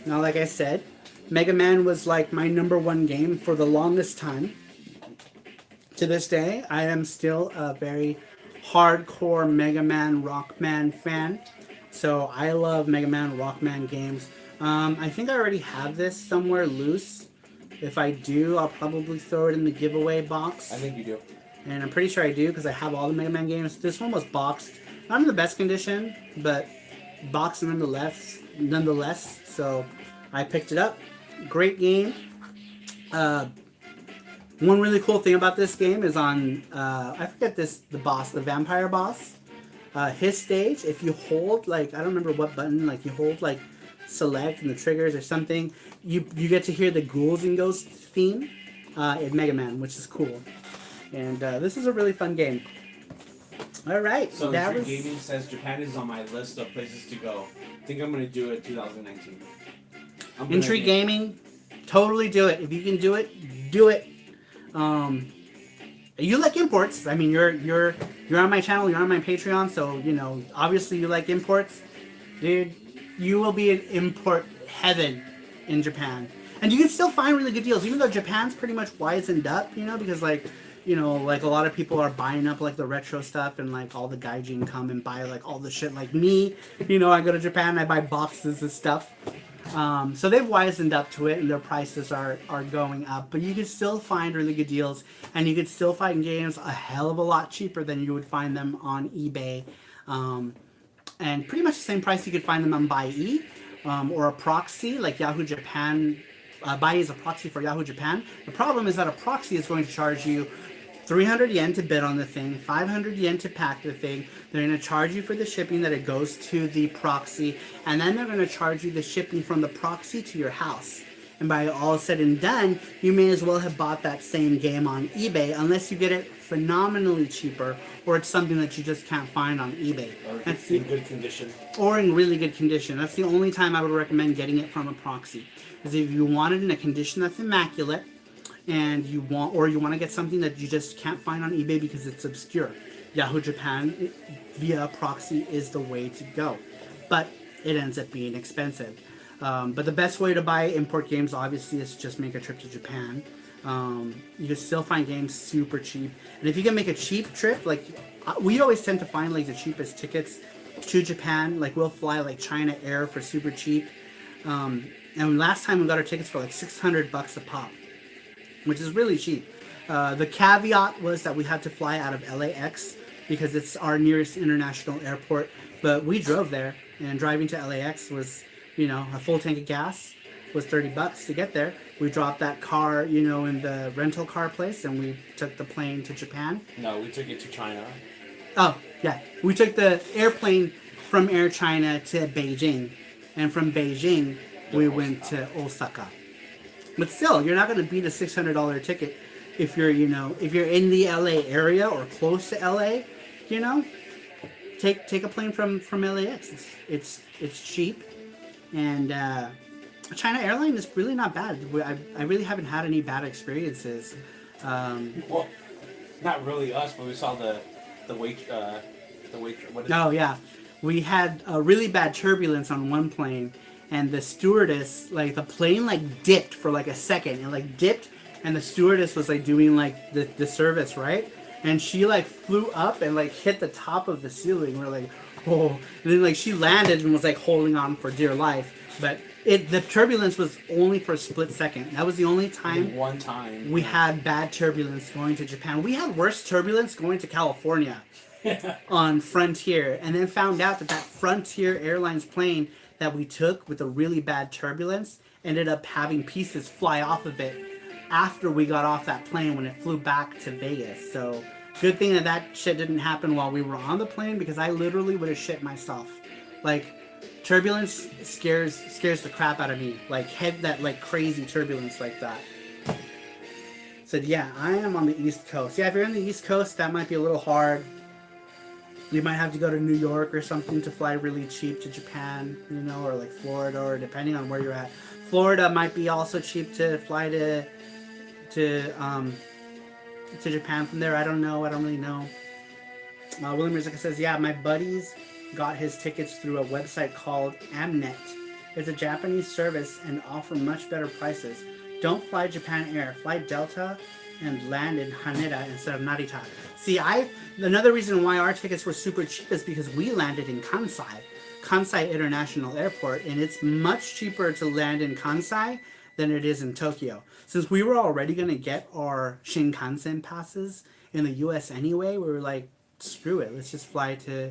Now, like I said, Mega Man was like my #1 game for the longest time. To this day, I am still a very hardcore Mega Man Rockman fan. So I love Mega Man Rockman games. I think I already have this somewhere loose. If I do, I'll probably throw it in the giveaway box. I think you do. And I'm pretty sure I do because I have all the Mega Man games. This one was boxed. Not in the best condition, but boxed nonetheless. So I picked it up. Great game. One really cool thing about this game is on, I forget the boss, the vampire boss. His stage, if you hold, like, I don't remember what button, like you hold, like, select and the triggers or something, you get to hear the Ghouls and Ghosts theme in Mega Man, which is cool. And this is a really fun game. Alright, So that Intrigue was... Gaming says Japan is on my list of places to go. I think I'm going to do it 2019. Intrigue Gaming, totally do it. If you can do it, do it. You like imports. I mean, you're on my channel, you're on my Patreon, so you know, obviously you like imports, dude. You will be in import heaven in Japan, and you can still find really good deals, even though Japan's pretty much wizened up, you know, because like, you know, like a lot of people are buying up like the retro stuff, and like all the gaijin come and buy like all the shit. Like me, you know, I go to Japan, I buy boxes of stuff. So they've wizened up to it, and their prices are going up. But you can still find really good deals, and you can still find games a hell of a lot cheaper than you would find them on eBay. And pretty much the same price you could find them on Buy.e or a proxy like Yahoo Japan. Buy.e is a proxy for Yahoo Japan. The problem is that a proxy is going to charge you 300 yen to bid on the thing, 500 yen to pack the thing. They're going to charge you for the shipping that it goes to the proxy, and then they're going to charge you the shipping from the proxy to your house. And by all said and done, you may as well have bought that same game on eBay, unless you get it phenomenally cheaper, or it's something that you just can't find on eBay. Or That's in good condition. Or in really good condition. That's the only time I would recommend getting it from a proxy. Because if you want it in a condition that's immaculate, and you want to get something that you just can't find on eBay because it's obscure, Yahoo Japan via proxy is the way to go. But it ends up being expensive. But the best way to buy import games, obviously, is just make a trip to Japan. You can still find games super cheap. And if you can make a cheap trip, like, we always tend to find, like, the cheapest tickets to Japan. Like, we'll fly, like, China Air for super cheap. And last time we got our tickets for, like, $600 a pop, which is really cheap. The caveat was that we had to fly out of LAX because it's our nearest international airport. But we drove there, and driving to LAX was, you know, a full tank of gas was $30 to get there. We dropped that car, you know, in the rental car place, and we took the plane to Japan. No, we took it to China. Oh, yeah. We took the airplane from Air China to Beijing, and from Beijing, we went to Osaka. But still, you're not going to beat a $600 ticket if you're, you know, if you're in the LA area or close to LA, you know. Take a plane from LAX. It's cheap, and China Airline is really not bad. I really haven't had any bad experiences Well, not really us, but we saw the wait. What is Oh yeah, we had a really bad turbulence on one plane, and the stewardess, like the plane, like dipped for like a second, and like dipped, and the stewardess was like doing like the service, right? And she like flew up and like hit the top of the ceiling. We're like, oh, and then like she landed and was like holding on for dear life, but the turbulence was only for a split second. That was the only time one time we had bad turbulence going to Japan. We had worse turbulence going to California on Frontier, and then found out that Frontier Airlines plane that we took with a really bad turbulence ended up having pieces fly off of it after we got off that plane when it flew back to Vegas. So good thing that shit didn't happen while we were on the plane, because I literally would have shit myself. Like, turbulence scares the crap out of me. Like like crazy turbulence like that. So yeah, I am on the East Coast. Yeah, if you're on the East Coast, that might be a little hard. You might have to go to New York or something to fly really cheap to Japan, you know, or like Florida, or depending on where you're at. Florida might be also cheap to fly to Japan from there. I don't know. I don't really know. William Rizika says, yeah, my buddies got his tickets through a website called Amnet. It's a Japanese service and offer much better prices. Don't fly Japan Air. Fly Delta and land in Haneda instead of Narita. See, another reason why our tickets were super cheap is because we landed in Kansai International Airport, and it's much cheaper to land in Kansai than it is in Tokyo. Since we were already going to get our Shinkansen passes in the US anyway, we were like, screw it, let's just fly to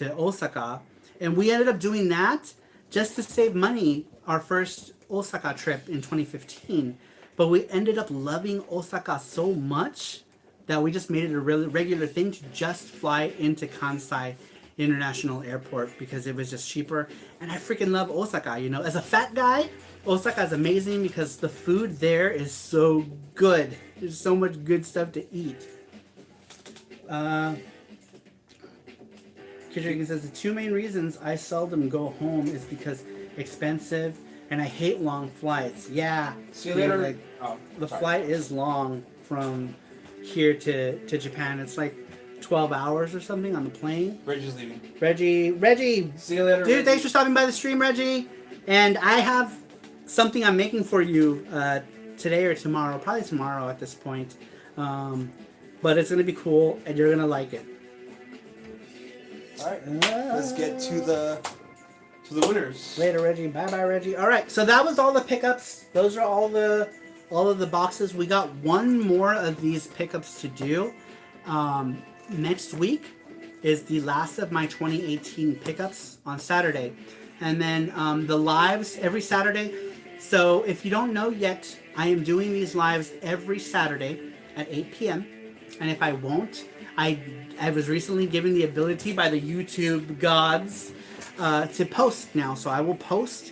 Osaka. And we ended up doing that just to save money our first Osaka trip in 2015. But we ended up loving Osaka so much that we just made it a really regular thing to just fly into Kansai International Airport because it was just cheaper. And I freaking love Osaka, you know. As a fat guy, Osaka is amazing because the food there is so good. There's so much good stuff to eat. Kidrigan says the two main reasons I seldom go home is because expensive and I hate long flights. Yeah. See you later. Like, the flight is long from here to Japan. It's like 12 hours or something on the plane. Reggie's leaving. Reggie. See you later, Dude, Reggie. thanks for stopping by the stream, Reggie. And I have something I'm making for you today or tomorrow. Probably tomorrow at this point. But it's going to be cool, and you're going to like it. All right, let's get to the winners. Later, Reggie. Bye, Reggie. All right, so that was all the pickups. Those are all of the boxes. We got one more of these pickups to do. Next week is the last of my 2018 pickups on Saturday, and then the lives every Saturday. So if you don't know yet, I am doing these lives every Saturday at 8 p.m. And if I won't, I was recently given the ability by the YouTube gods to post now. So I will post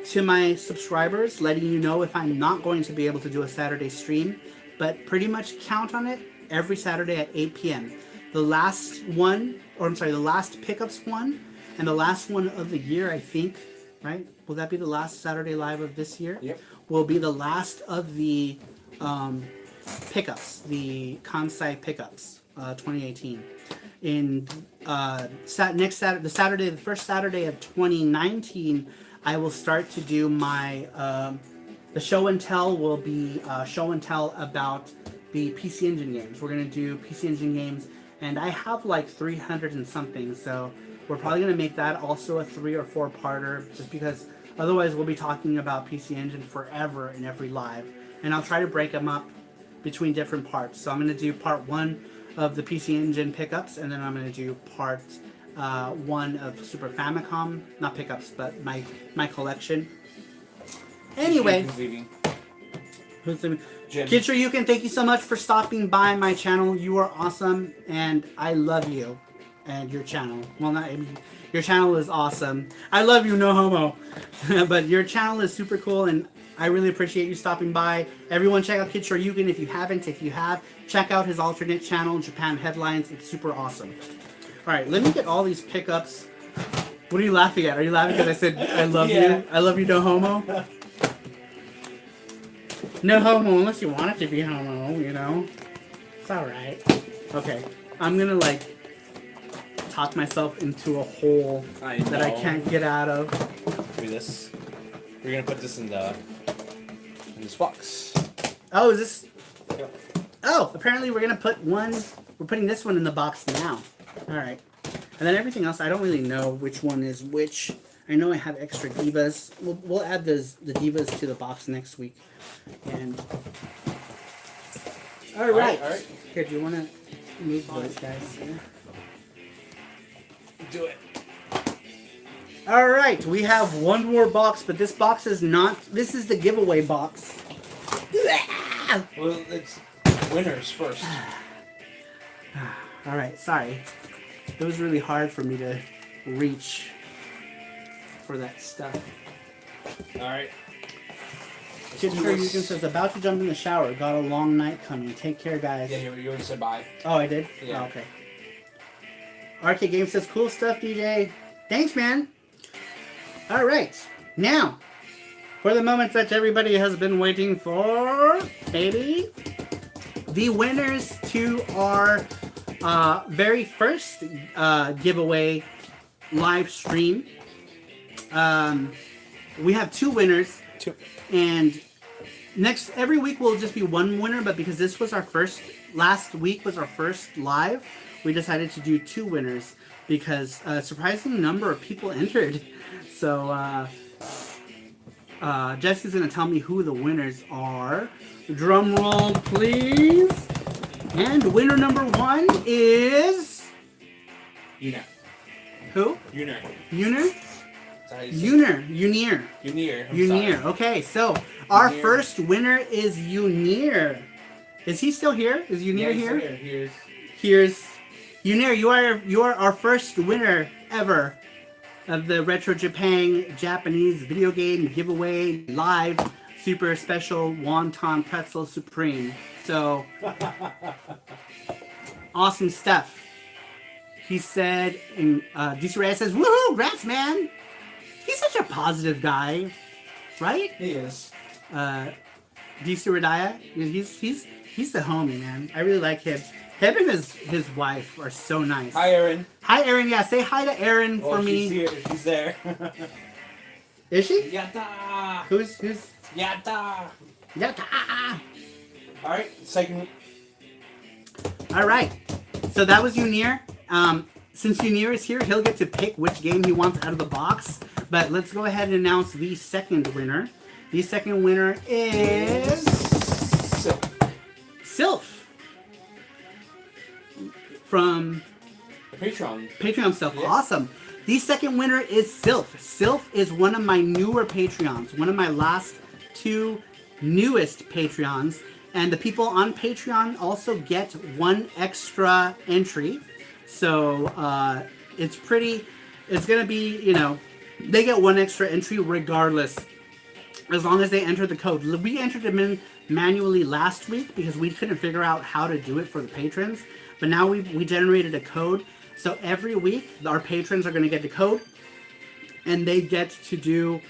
to my subscribers, letting you know if I'm not going to be able to do a Saturday stream, but pretty much count on it every Saturday at 8 p.m. The last pickups one, and the last one of the year, I think, right? Will that be the last Saturday live of this year? Yep. Will be the last of the pickups, the Kansai pickups, 2018. In the first Saturday of 2019, I will start to do my the show and tell will be show and tell about the PC Engine games. We're gonna do PC Engine games, and I have like 300 and something, so we're probably gonna make that also a 3 or 4 parter, just because otherwise we'll be talking about PC Engine forever in every live. And I'll try to break them up between different parts. So I'm gonna do part 1 of the PC Engine pickups, and then I'm gonna do part 1 of Super Famicom, not pickups, but my collection. Anyway, Who's leaving? who's the Jim. Kitsuryukin, thank you so much for stopping by my channel. You are awesome, and I love you and your channel. Well, not your channel is awesome. I love you, no homo. But your channel is super cool, and I really appreciate you stopping by. Everyone check out Kitsuryukin if you haven't. If you have, check out his alternate channel, Japan Headlines. It's super awesome. All right, let me get all these pickups. What are you laughing at? Are you laughing because I said I love you? I love you, no homo? No homo unless you want it to be homo, you know? It's alright. Okay. I'm gonna like talk myself into a hole that I can't get out of. Do this. We're gonna put this in this box. Oh, is this? Yep. Oh, apparently we're putting this one in the box now. Alright. And then everything else, I don't really know which one is which. I know I have extra divas. We'll add the divas to the box next week. And all right. Here, do you want to move those guys here? Do it. All right, we have one more box, but this box is not. This is the giveaway box. Well, it's winners first. All right, sorry. It was really hard for me to reach for that stuff. All right. Kid Yukin says, about to jump in the shower. Got a long night coming. Take care, guys. Yeah, you already said bye. Oh, I did? Yeah. Oh, okay. RK Game says, cool stuff, DJ. Thanks, man. All right. Now, for the moment that everybody has been waiting for, baby, the winners to our very first giveaway live stream. We have two winners. Two. And every week will just be one winner, but because this was last week was our first live, we decided to do two winners because a surprising number of people entered. So Jesse's gonna tell me who the winners are. Drum roll, please. And winner number one is Unir. who? Unir. Unir? Unir. Unir. Okay, so our Unir. first winner is Unir. Is he still here? Is Unir here? Here's Unir. You are our first winner ever of the Retro Japan Japanese video game giveaway live super special wonton pretzel supreme. So awesome stuff. He said, and DC Reyes says, "Woohoo, grats, man!" He's such a positive guy, right? He is. DC Radaya, he's the homie, man. I really like him. Him and his wife are so nice. Hi, Aaron. Hi, Aaron. Yeah, say hi to Aaron for me. She's here. She's there. Is she? Yatta. Who's? Yatta. Yatta. All right. Second. All right. So that was Unir. Since Unir is here, he'll get to pick which game he wants out of the box. But let's go ahead and announce the second winner. The second winner is Sylph. From Patreon Sylph. Yeah. Awesome. The second winner is Sylph. Sylph is one of my newer Patreons. One of my last two newest Patreons. And the people on Patreon also get one extra entry. So it's going to be, they get one extra entry regardless, as long as they enter the code. We entered them in manually last week because we couldn't figure out how to do it for the patrons. But now we generated a code. So every week, our patrons are going to get the code. And they get to do,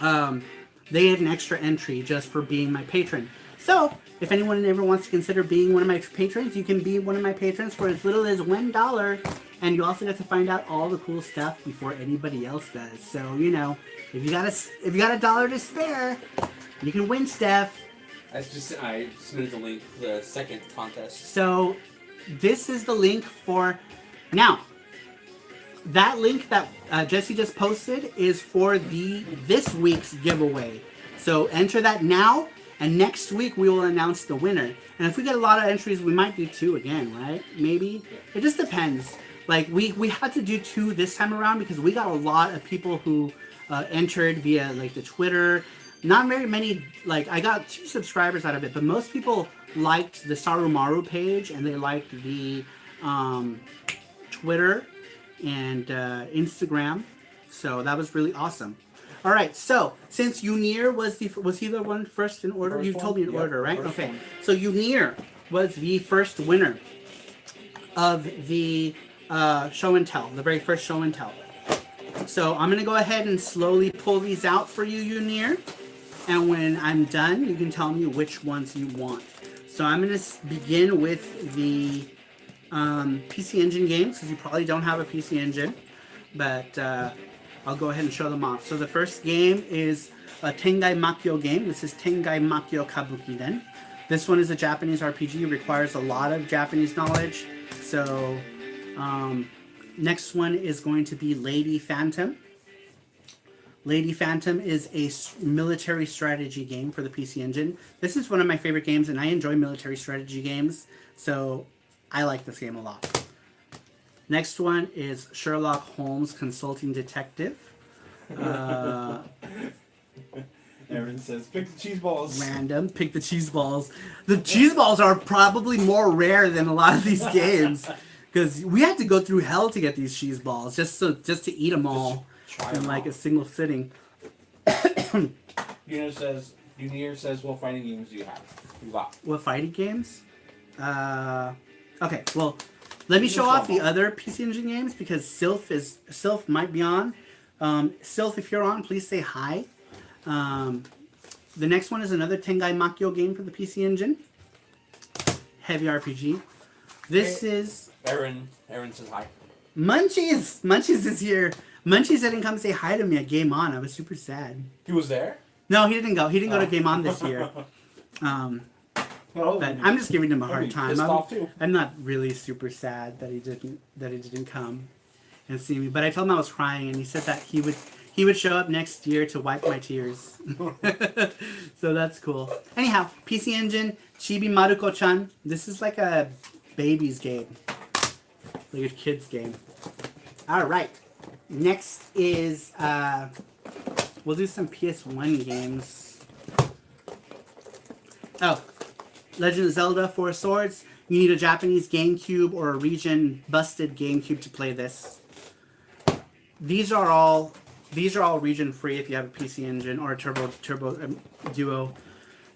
they get an extra entry just for being my patron. So, if anyone ever wants to consider being one of my patrons, you can be one of my patrons for as little as $1. And you also get to find out all the cool stuff before anybody else does. So, if you got $1 to spare, you can win stuff. I submitted the link for the second contest. So, this is the link for... Now, that link that Jesse just posted is for this week's giveaway. So, enter that now. And next week, we will announce the winner. And if we get a lot of entries, we might do two again, right? Maybe. It just depends. Like, we had to do two this time around because we got a lot of people who entered via, like, the Twitter. Not very many, like, I got 2 subscribers out of it. But most people liked the Sarumaru page, and they liked the Twitter and Instagram. So that was really awesome. All right, so since Unir was he the one first in order? You told me in order, right? Okay. So Unir was the first winner of the show and tell, the very first show and tell. So I'm gonna go ahead and slowly pull these out for you, Unir. And when I'm done, you can tell me which ones you want. So I'm going to begin with the PC Engine games, because you probably don't have a PC Engine. But I'll go ahead and show them off. So the first game is a Tengai Makyo game. This is Tengai Makyo Kabuki Den. This one is a Japanese RPG. Requires a lot of Japanese knowledge. So next one is going to be Lady Phantom. Lady Phantom is a military strategy game for the PC Engine. This is one of my favorite games, and I enjoy military strategy games, so I like this game a lot. Next one is Sherlock Holmes Consulting Detective. Aaron says, pick the cheese balls. Random, pick the cheese balls. The cheese balls are probably more rare than a lot of these games, because we had to go through hell to get these cheese balls, just to eat them all in like a single sitting. Junior says, what fighting games do you have? You got. What fighting games? Okay, well, let me show off the other PC Engine games, because Sylph might be on. Sylph, if you're on, please say hi. The next one is another Tengai Makyo game for the PC Engine. Heavy RPG. This is Aaron says hi. Munchies. Munchies is here. Munchies didn't come say hi to me at Game On. I was super sad. He was there? No, he didn't go. He didn't go to Game On this year. But I'm just giving him a hard time. I'm not really super sad that he didn't come and see me. But I told him I was crying, and he said that he would show up next year to wipe my tears. So that's cool. Anyhow, PC Engine, Chibi Maruko-chan. This is like a baby's game, like a kid's game. All right. Next is we'll do some PS1 games. Oh. Legend of Zelda 4 Swords. You need a Japanese GameCube or a region busted GameCube to play this. These are all region free if you have a PC Engine or a Turbo Duo.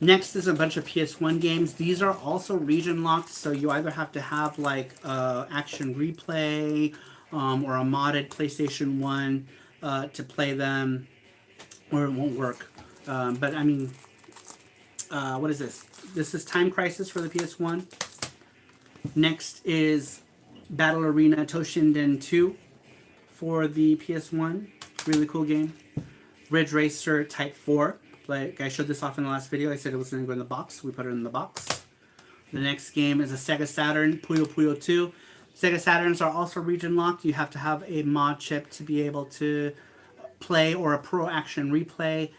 Next is a bunch of PS1 games. These are also region locked, so you either have to have like Action Replay or a modded PlayStation 1 to play them, or it won't work. But I mean, what is this? This is Time Crisis for the PS1. Next is Battle Arena Toshinden 2 for the PS1. Really cool game. Ridge Racer Type 4. Like I showed this off in the last video. I said it was going to go in the box. We put it in the box. The next game is a Sega Saturn, Puyo Puyo 2. Sega Saturns are also region locked. You have to have a mod chip to be able to play, or a Pro Action Replay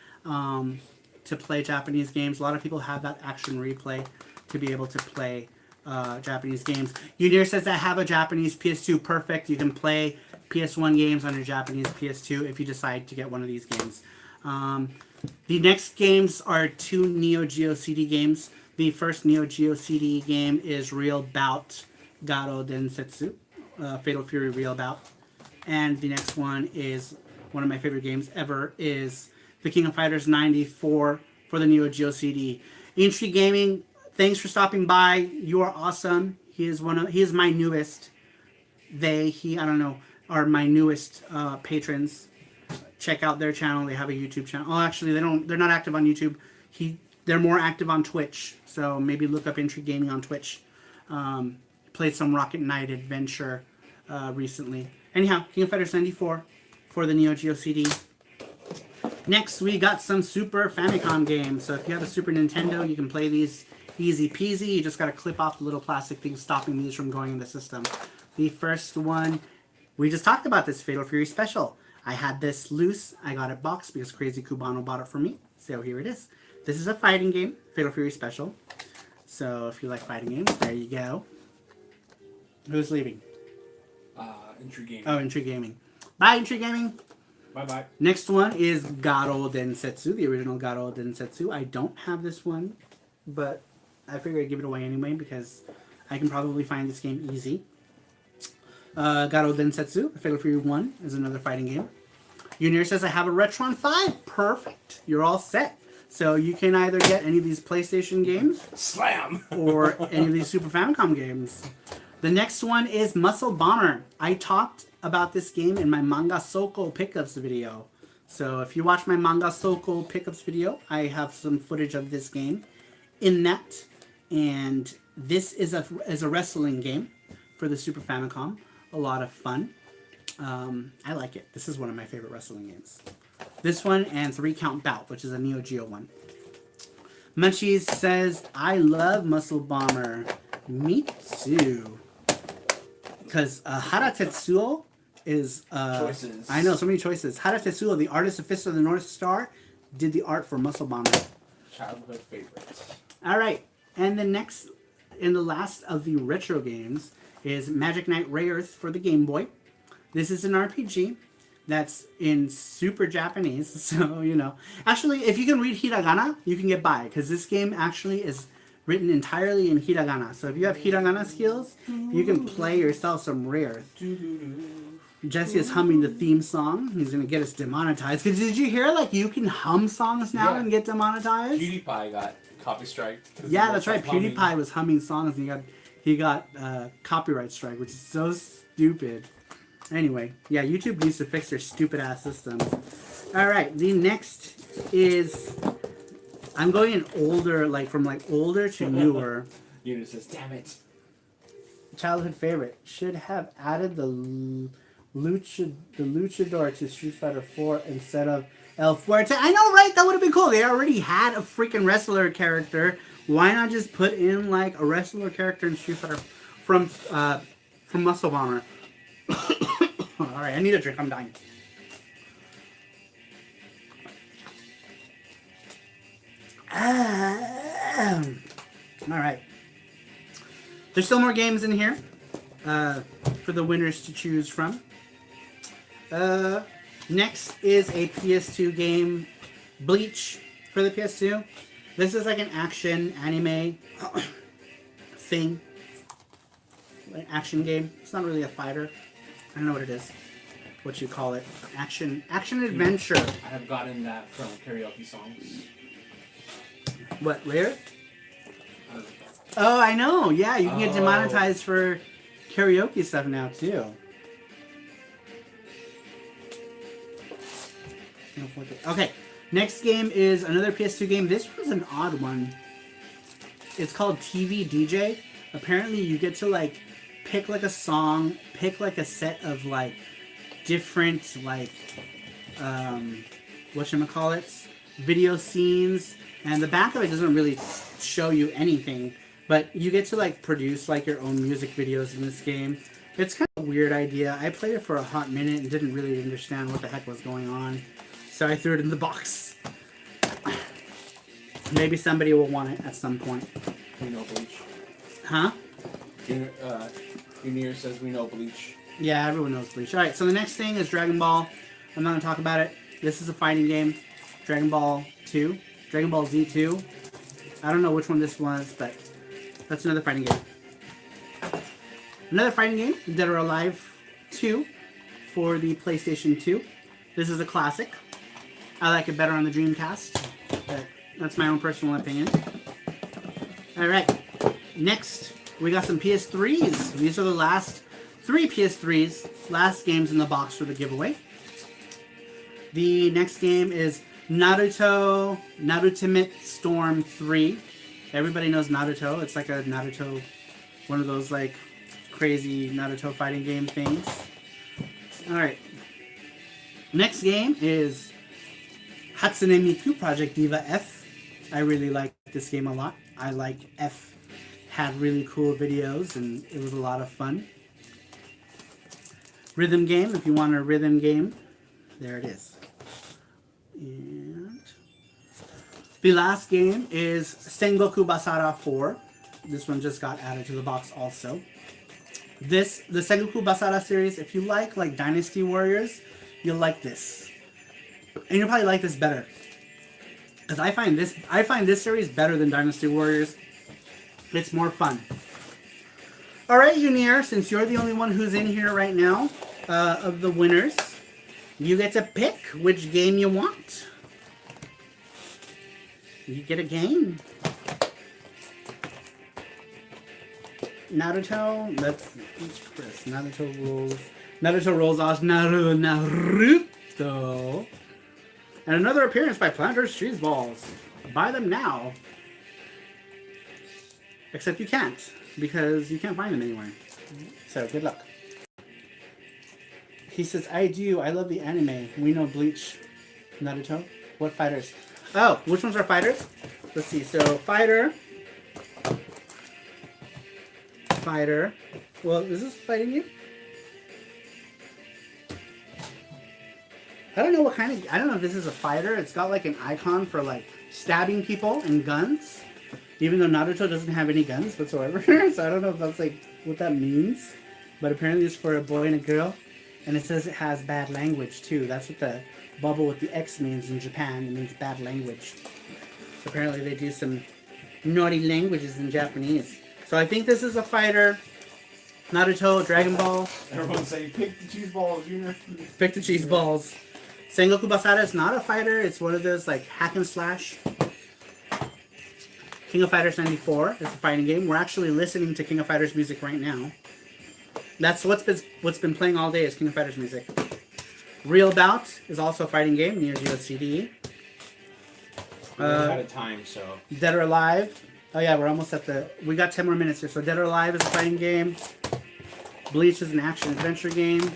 to play Japanese games. A lot of people have that Action Replay to be able to play Japanese games. Unir says I have a Japanese PS2. Perfect. You can play PS1 games on your Japanese PS2 if you decide to get one of these games. The next games are two Neo Geo CD games. The first Neo Geo CD game is Real Bout Garo Densetsu, Fatal Fury Real Bout. And the next one is one of my favorite games ever, is The King of Fighters 94 for the Neo Geo CD. Intrigue Gaming, thanks for stopping by. You are awesome. He is my newest. Are my newest patrons. Check out their channel. They have a YouTube channel. Oh, actually, they're not active on YouTube. They're more active on Twitch. So maybe look up Intrigue Gaming on Twitch. Played some Rocket Knight Adventure recently. Anyhow, King of Fighters 94 for the Neo Geo CD. Next, we got some Super Famicom games. So if you have a Super Nintendo, you can play these easy peasy. You just got to clip off the little plastic thing stopping these from going in the system. The first one, we just talked about this, Fatal Fury Special. I had this loose. I got it boxed because Crazy Cubano bought it for me. So here it is. This is a fighting game, Fatal Fury Special. So if you like fighting games, there you go. Who's leaving? Intrigue Gaming. Oh, Intrigue Gaming. Bye, Intrigue Gaming. Bye-bye. Next one is Garo Densetsu, the original Garo Densetsu. I don't have this one, but I figured I'd give it away anyway because I can probably find this game easy. Garo Densetsu, Fatal Fury 1 is another fighting game. Unir says I have a Retron 5. Perfect. You're all set. So you can either get any of these PlayStation games, Slam! or any of these Super Famicom games. The next one is Muscle Bomber. I talked about this game in my Manga Soko pickups video. So if you watch my Manga Soko pickups video, I have some footage of this game in that. And this is a wrestling game for the Super Famicom. A lot of fun. I like it. This is one of my favorite wrestling games. This one and 3 Count Bout, which is a Neo Geo one. Munchies says, I love Muscle Bomber. Me too. Because Hara Tetsuo is... Choices. I know, so many choices. Hara Tetsuo, the artist of Fist of the North Star, did the art for Muscle Bomber. Childhood favorites. Alright, and the next, and the last of the retro games is Magic Knight Rayearth for the Game Boy. This is an RPG that's in super Japanese, so, you know. Actually, if you can read hiragana, you can get by, because this game actually is written entirely in hiragana. So if you have hiragana skills, you can play yourself some Rayearth. Jesse is humming the theme song. He's going to get us demonetized. Because did you hear, like, you can hum songs now and get demonetized? PewDiePie got copy strike. Yeah, that's right. PewDiePie was humming songs and he got copyright strike, which is so stupid. Anyway, yeah, YouTube needs to fix their stupid ass system. All right, the next is I'm going in older, like from like older to newer. Unit says, "Damn it." Childhood favorite should have added the luchador to Street Fighter 4 instead of El Fuerte. I know, right? That would have been cool. They already had a freaking wrestler character. Why not just put in like a wrestler character in Street Fighter from Muscle Bomber? All right, I need a drink. I'm dying. All right. There's still more games in here for the winners to choose from. Next is a PS2 game, Bleach for the PS2. This is like an action anime thing. An action game. It's not really a fighter. I don't know what it is. What you call it. Action adventure. I have gotten that from karaoke songs. What, Rare? Oh, I know. Yeah, you can get demonetized for karaoke stuff now, too. Okay, next game is another PS2 game. This one's an odd one. It's called TV DJ. Apparently, you get to, like, pick, like, a song, pick, like, a set of, like, different, like, whatchamacallits, video scenes. And the back of it doesn't really show you anything. But you get to, like, produce, like, your own music videos in this game. It's kind of a weird idea. I played it for a hot minute and didn't really understand what the heck was going on. So I threw it in the box. Maybe somebody will want it at some point. We know Bleach. Huh? Junior says we know Bleach. Yeah, everyone knows Bleach. Alright, so the next thing is Dragon Ball. I'm not going to talk about it. This is a fighting game. Dragon Ball 2. Dragon Ball Z 2. I don't know which one this was, but that's another fighting game. Another fighting game, Dead or Alive 2 for the PlayStation 2. This is a classic. I like it better on the Dreamcast, but that's my own personal opinion. Alright, next we got some PS3s. These are the last 3 PS3s, last games in the box for the giveaway. The next game is Naruto Ultimate Storm 3. Everybody knows Naruto. It's like a Naruto, one of those like crazy Naruto fighting game things. Alright. Next game is Hatsune Miku Project Diva F. I really like this game a lot. I like F. Had really cool videos and it was a lot of fun. Rhythm game, if you want a rhythm game, there it is. And the last game is Sengoku Basara 4. This one just got added to the box also. The Sengoku Basara series, if you like Dynasty Warriors, you'll like this. And you'll probably like this better. Because I find this series better than Dynasty Warriors. It's more fun. Alright, Unir, since you're the only one who's in here right now, of the winners, you get to pick which game you want. You get a game. Naruto, let's Chris. Naruto rolls off Naruto. And another appearance by Planters Cheese Balls. Buy them now. Except you can't, because you can't find them anywhere. So, good luck. He says, I do. I love the anime. We know Bleach. Naruto. What fighters? Oh, which ones are fighters? Let's see. So, fighter. Fighter. Well, is this fighting you? I don't know what kind of... I don't know if this is a fighter. It's got like an icon for like stabbing people and guns. Even though Naruto doesn't have any guns whatsoever. So I don't know if that's like what that means. But apparently it's for a boy and a girl. And it says it has bad language too. That's what the bubble with the X means in Japan. It means bad language. So apparently they do some naughty languages in Japanese. So I think this is a fighter. Naruto, Dragon Ball. Everyone say, pick the cheese balls, Junior. Pick the cheese balls. Sengoku Basara is not a fighter. It's one of those like hack and slash. King of Fighters 94 is a fighting game. We're actually listening to King of Fighters music right now. That's what's been playing all day is King of Fighters music. Real Bout is also a fighting game. Neo Geo CD. We're out of time, so. Dead or Alive. Oh yeah, we're almost at the... We got 10 more minutes here. So Dead or Alive is a fighting game. Bleach is an action-adventure game.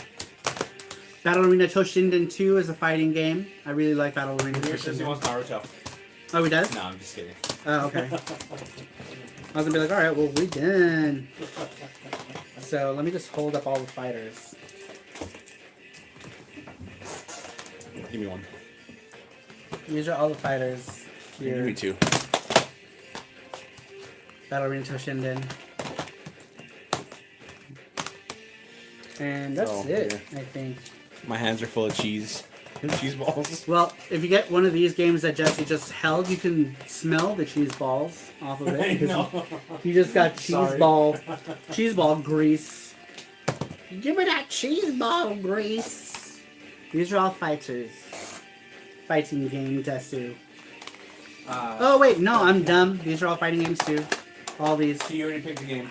Battle Arena Toshinden 2 is a fighting game. I really like Battle Arena Here says he Toshinden. wants Naruto. Oh, he does? No, I'm just kidding. Oh, okay. I was gonna be like, alright, well, we done. So, let me just hold up all the fighters. Give me one. These are all the fighters Give here. me two. Battle Arena Toshinden. And that's Oh, it, yeah. I think. My hands are full of cheese. Cheese balls. Well, if you get one of these games that Jesse just held, you can smell the cheese balls off of it. I because know. You just got Sorry. cheese ball grease. Give me that cheese ball grease. These are all fighters. Fighting game, Desu. Oh wait, no, I'm dumb. These are all fighting games too. All these. So you already picked the game.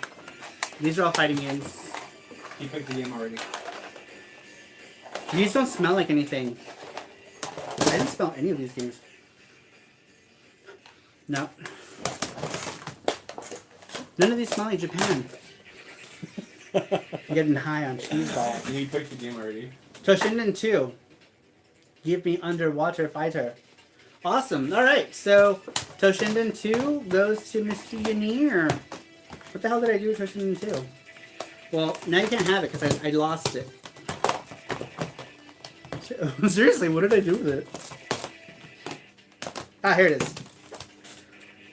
These are all fighting games. You picked the game already. These don't smell like anything. I didn't smell any of these games. No. None of these smell like Japan. Getting high on cheese ball. You picked the game already. Toshinden 2. Give me Underwater Fighter. Awesome. Alright, so Toshinden 2 goes to Mr. Yanir. What the hell did I do with Toshinden 2? Well, now you can't have it because I lost it. Seriously, what did I do with it? Ah, here it is.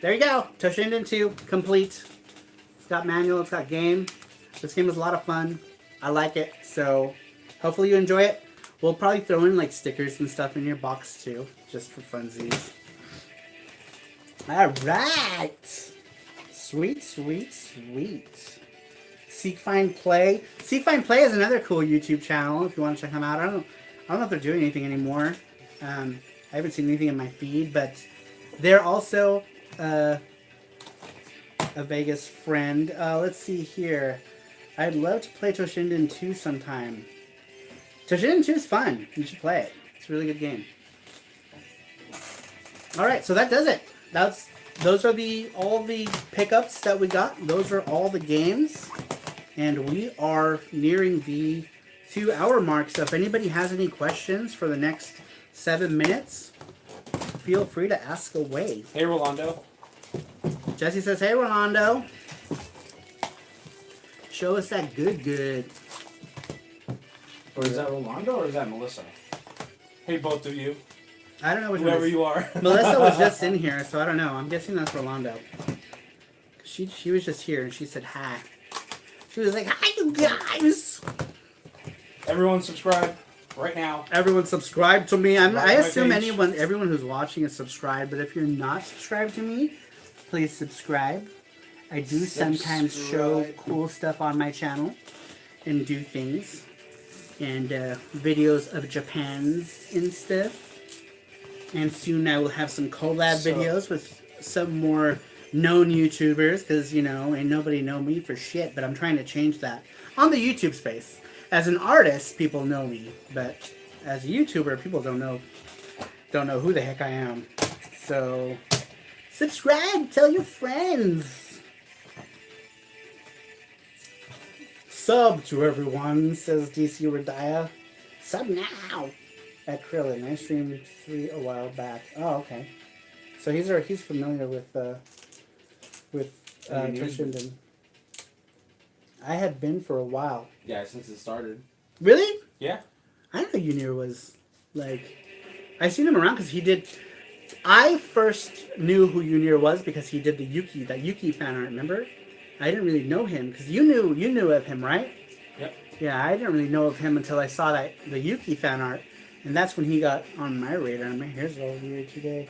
There you go. Toshinden 2, complete. It's got manual, it's got game. This game is a lot of fun. I like it, so hopefully you enjoy it. We'll probably throw in like stickers and stuff in your box too, just for funsies. Alright! Sweet, sweet, sweet. Seek, Find, Play. Seek, Find, Play is another cool YouTube channel if you want to check them out. I don't know if they're doing anything anymore. I haven't seen anything in my feed, but they're also a Vegas friend. Let's see here. I'd love to play Toshinden 2 sometime. Toshinden 2 is fun. You should play it. It's a really good game. Alright, so that does it. Those are all the pickups that we got. Those are all the games. And we are nearing the 2-hour mark. So if anybody has any questions for the next 7 minutes, feel free to ask away. Hey, Rolando. Jesse says, hey, Rolando. Show us that good. Or is that Rolando or is that Melissa? Hey, both of you. I don't know which Whoever one. you are. Melissa was just in here, so I don't know. I'm guessing that's Rolando. She was just here and she said hi. She was like, hi, you guys. Everyone subscribe right now. Everyone subscribe to me. I Right on my assume page. everyone who's watching is subscribed, but if you're not subscribed to me, please subscribe. I do sometimes show cool stuff on my channel and do things. And videos of Japans and stuff. And soon I will have some collab videos with some more known YouTubers, because, ain't nobody know me for shit, but I'm trying to change that on the YouTube space. As an artist, people know me, but as a YouTuber, people don't know don't know who the heck I am. So, subscribe, tell your friends. Sub to everyone, says DC Radia. Sub now. At Krillin, I streamed 3 a while back. Oh, okay. So he's familiar with Trishinden. I had been for a while. Yeah, since it started. Really? Yeah. I didn't know Unir was like. I seen him around because he did. I first knew who Unir was because he did that Yuki fan art. Remember? I didn't really know him because you knew of him, right? Yep. Yeah, I didn't really know of him until I saw the Yuki fan art, and that's when he got on my radar. My hair's all weird today.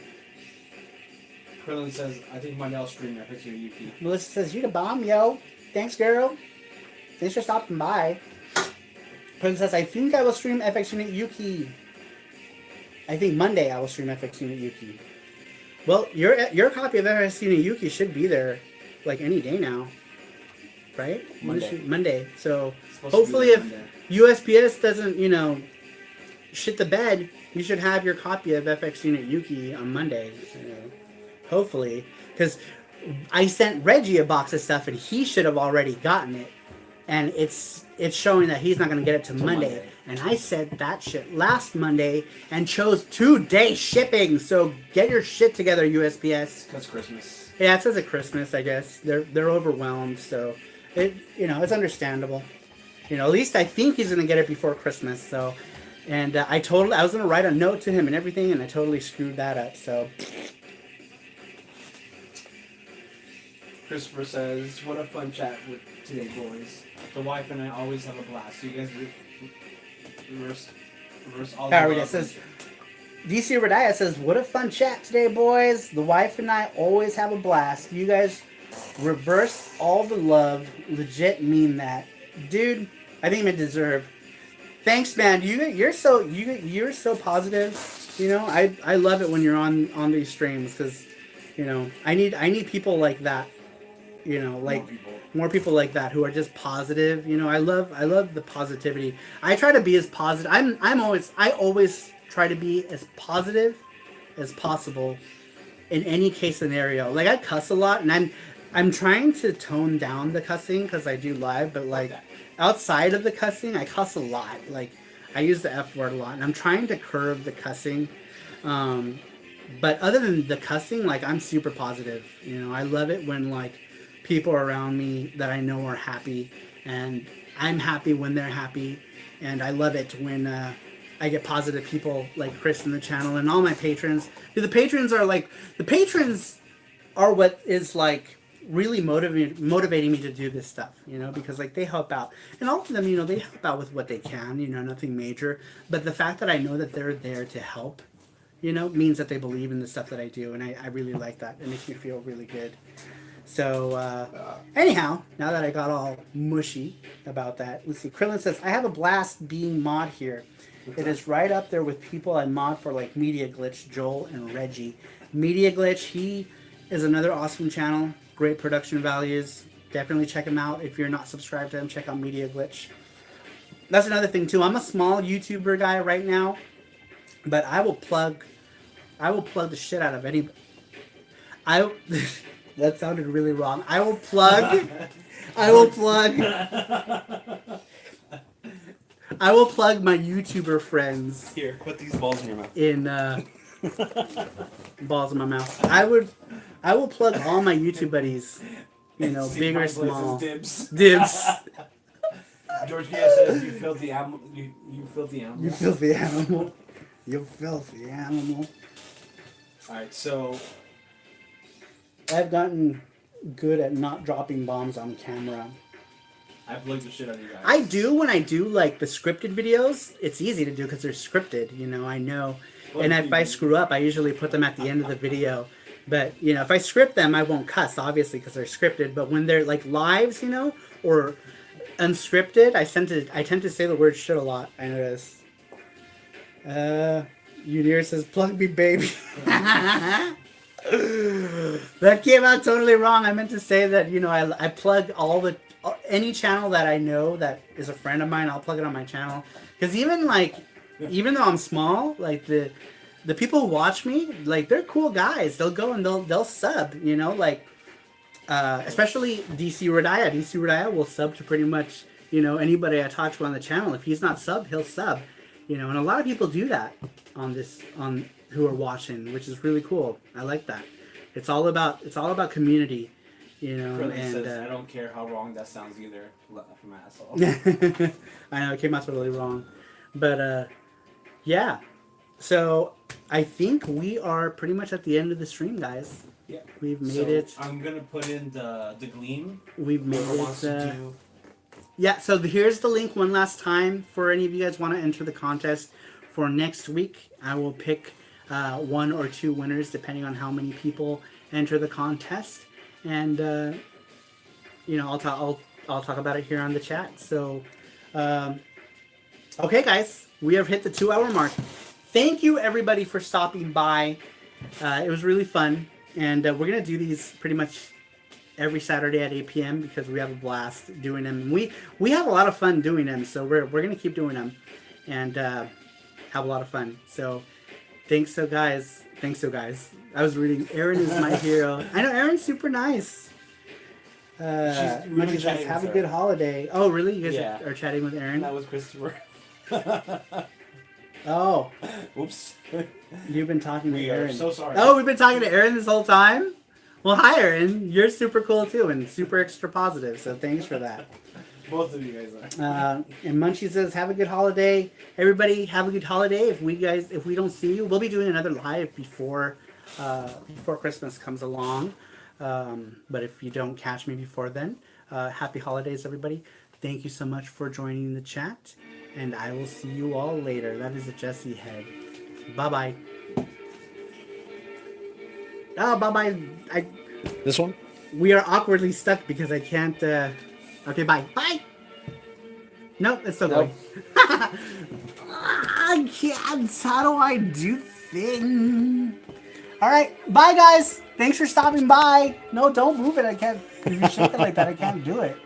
Krillin says, I think Monday I'll stream FX or Yuki. Melissa says, "You the bomb, yo. Thanks, girl. Thanks for stopping by." Krillin says, "I think I will stream FX Unit Yuki. I think Monday I will stream FX Unit Yuki." Well, your copy of FX Unit Yuki should be there, like any day now, right? Monday. So hopefully, if USPS doesn't, shit the bed, you should have your copy of FX Unit Yuki on Monday. So, hopefully, because I sent Reggie a box of stuff and he should have already gotten it, and it's showing that he's not going to get it till Monday. And I said that shit last Monday and chose 2-day shipping. So get your shit together, USPS. That's Christmas. Yeah, it says at Christmas, I guess. They're overwhelmed, so it's understandable. At least I think he's gonna get it before Christmas. So, and I was gonna write a note to him and everything, and I totally screwed that up. So. Christopher says, what a fun chat with today, boys. The wife and I always have a blast. So you guys reverse all the Power says, DC Radia says, what a fun chat today, boys. The wife and I always have a blast. You guys reverse all the love. Legit mean that. Dude, I think I deserve. Thanks, man. You're so positive. I love it when you're on these streams because, I need people like that. More people like that who are just positive. I love the positivity. I try to be as positive. I always try to be as positive as possible in any case scenario. Like I cuss a lot, and I'm trying to tone down the cussing because I do live, but like outside of the cussing, I cuss a lot. Like I use the F word a lot, and I'm trying to curb the cussing. But other than the cussing, like I'm super positive. I love it when like people around me that I know are happy, and I'm happy when they're happy, and I love it when I get positive people like Chris in the channel and all my patrons. The patrons are what is like really motivating me to do this stuff, because like they help out, and all of them, they help out with what they can, nothing major, but the fact that I know that they're there to help, means that they believe in the stuff that I do, and I really like that. It makes me feel really good. So, anyhow, now that I got all mushy about that, let's see. Krillin says, I have a blast being mod here. It is right up there with people I mod for like Media Glitch, Joel, and Reggie. Media Glitch, he is another awesome channel. Great production values. Definitely check him out. If you're not subscribed to him, check out Media Glitch. That's another thing too. I'm a small YouTuber guy right now, but I will plug the shit out of any. That sounded really wrong. I will plug my YouTuber friends. Here, put these balls in your mouth. Balls in my mouth. I will plug all my YouTube buddies. Big or small. Dibs. George Gia says, you filthy animal. You filthy animal. You filthy animal. You filthy animal. Alright, so I've gotten good at not dropping bombs on camera. I plugged the shit out of you guys. I do when I do like the scripted videos. It's easy to do because they're scripted. I know. And if I screw up, I usually put them at the end of the video. But if I script them, I won't cuss obviously because they're scripted. But when they're like lives, or unscripted, I tend to say the word shit a lot. I notice. Unir says, "Plug me, baby." That came out totally wrong. I meant to say that I plug any channel that I know that is a friend of mine. I'll plug it on my channel because even though I'm small, like the people who watch me, like, they're cool guys. They'll go and they'll sub, you know, like, especially DC Rodaya. DC Rodaya will sub to pretty much, you know, anybody I talk to on the channel. If he's not sub, he'll sub, you know, and a lot of people do that on who are watching, which is really cool. I like that. It's all about community, you know. Really and says, I don't care how wrong that sounds either. From my asshole. I know it came out totally wrong, but yeah. So I think we are pretty much at the end of the stream, guys. Yeah. We've made it. I'm gonna put in the Gleam. We've made Whoever wants to it. do. Yeah. So here's the link one last time for any of you guys want to enter the contest for next week. I will pick 1 or 2 winners depending on how many people enter the contest, and you know, I'll talk about it here on the chat. So, okay, guys, we have hit the 2-hour mark. Thank you, everybody, for stopping by. It was really fun, and we're gonna do these pretty much every Saturday at 8 p.m. because we have a blast doing them. We have a lot of fun doing them, so we're gonna keep doing them and have a lot of fun. So, thanks, guys. I was reading. Aaron is my hero. I know Aaron's super nice. Really Says, have a good holiday. Oh, really? You guys Yeah. are chatting with Aaron? That was Christopher. Oh, Oops. you've been talking to We Aaron. are so sorry. Oh, we've been talking to Aaron this whole time? Well, hi, Aaron. You're super cool, too, and super extra positive, so thanks for that. Both of you guys are. And Munchie says, have a good holiday. Everybody, have a good holiday. If we don't see you, we'll be doing another live before Christmas comes along. But if you don't catch me before then, happy holidays, everybody. Thank you so much for joining the chat, and I will see you all later. That is a Jesse head. Bye-bye. Oh, bye-bye. This one? We are awkwardly stuck because I can't... Okay, bye. Bye! Nope, it's still going. I can't. How do I do thing? Alright, bye, guys. Thanks for stopping by. No, don't move it. I can't. If you shake it like that, I can't do it.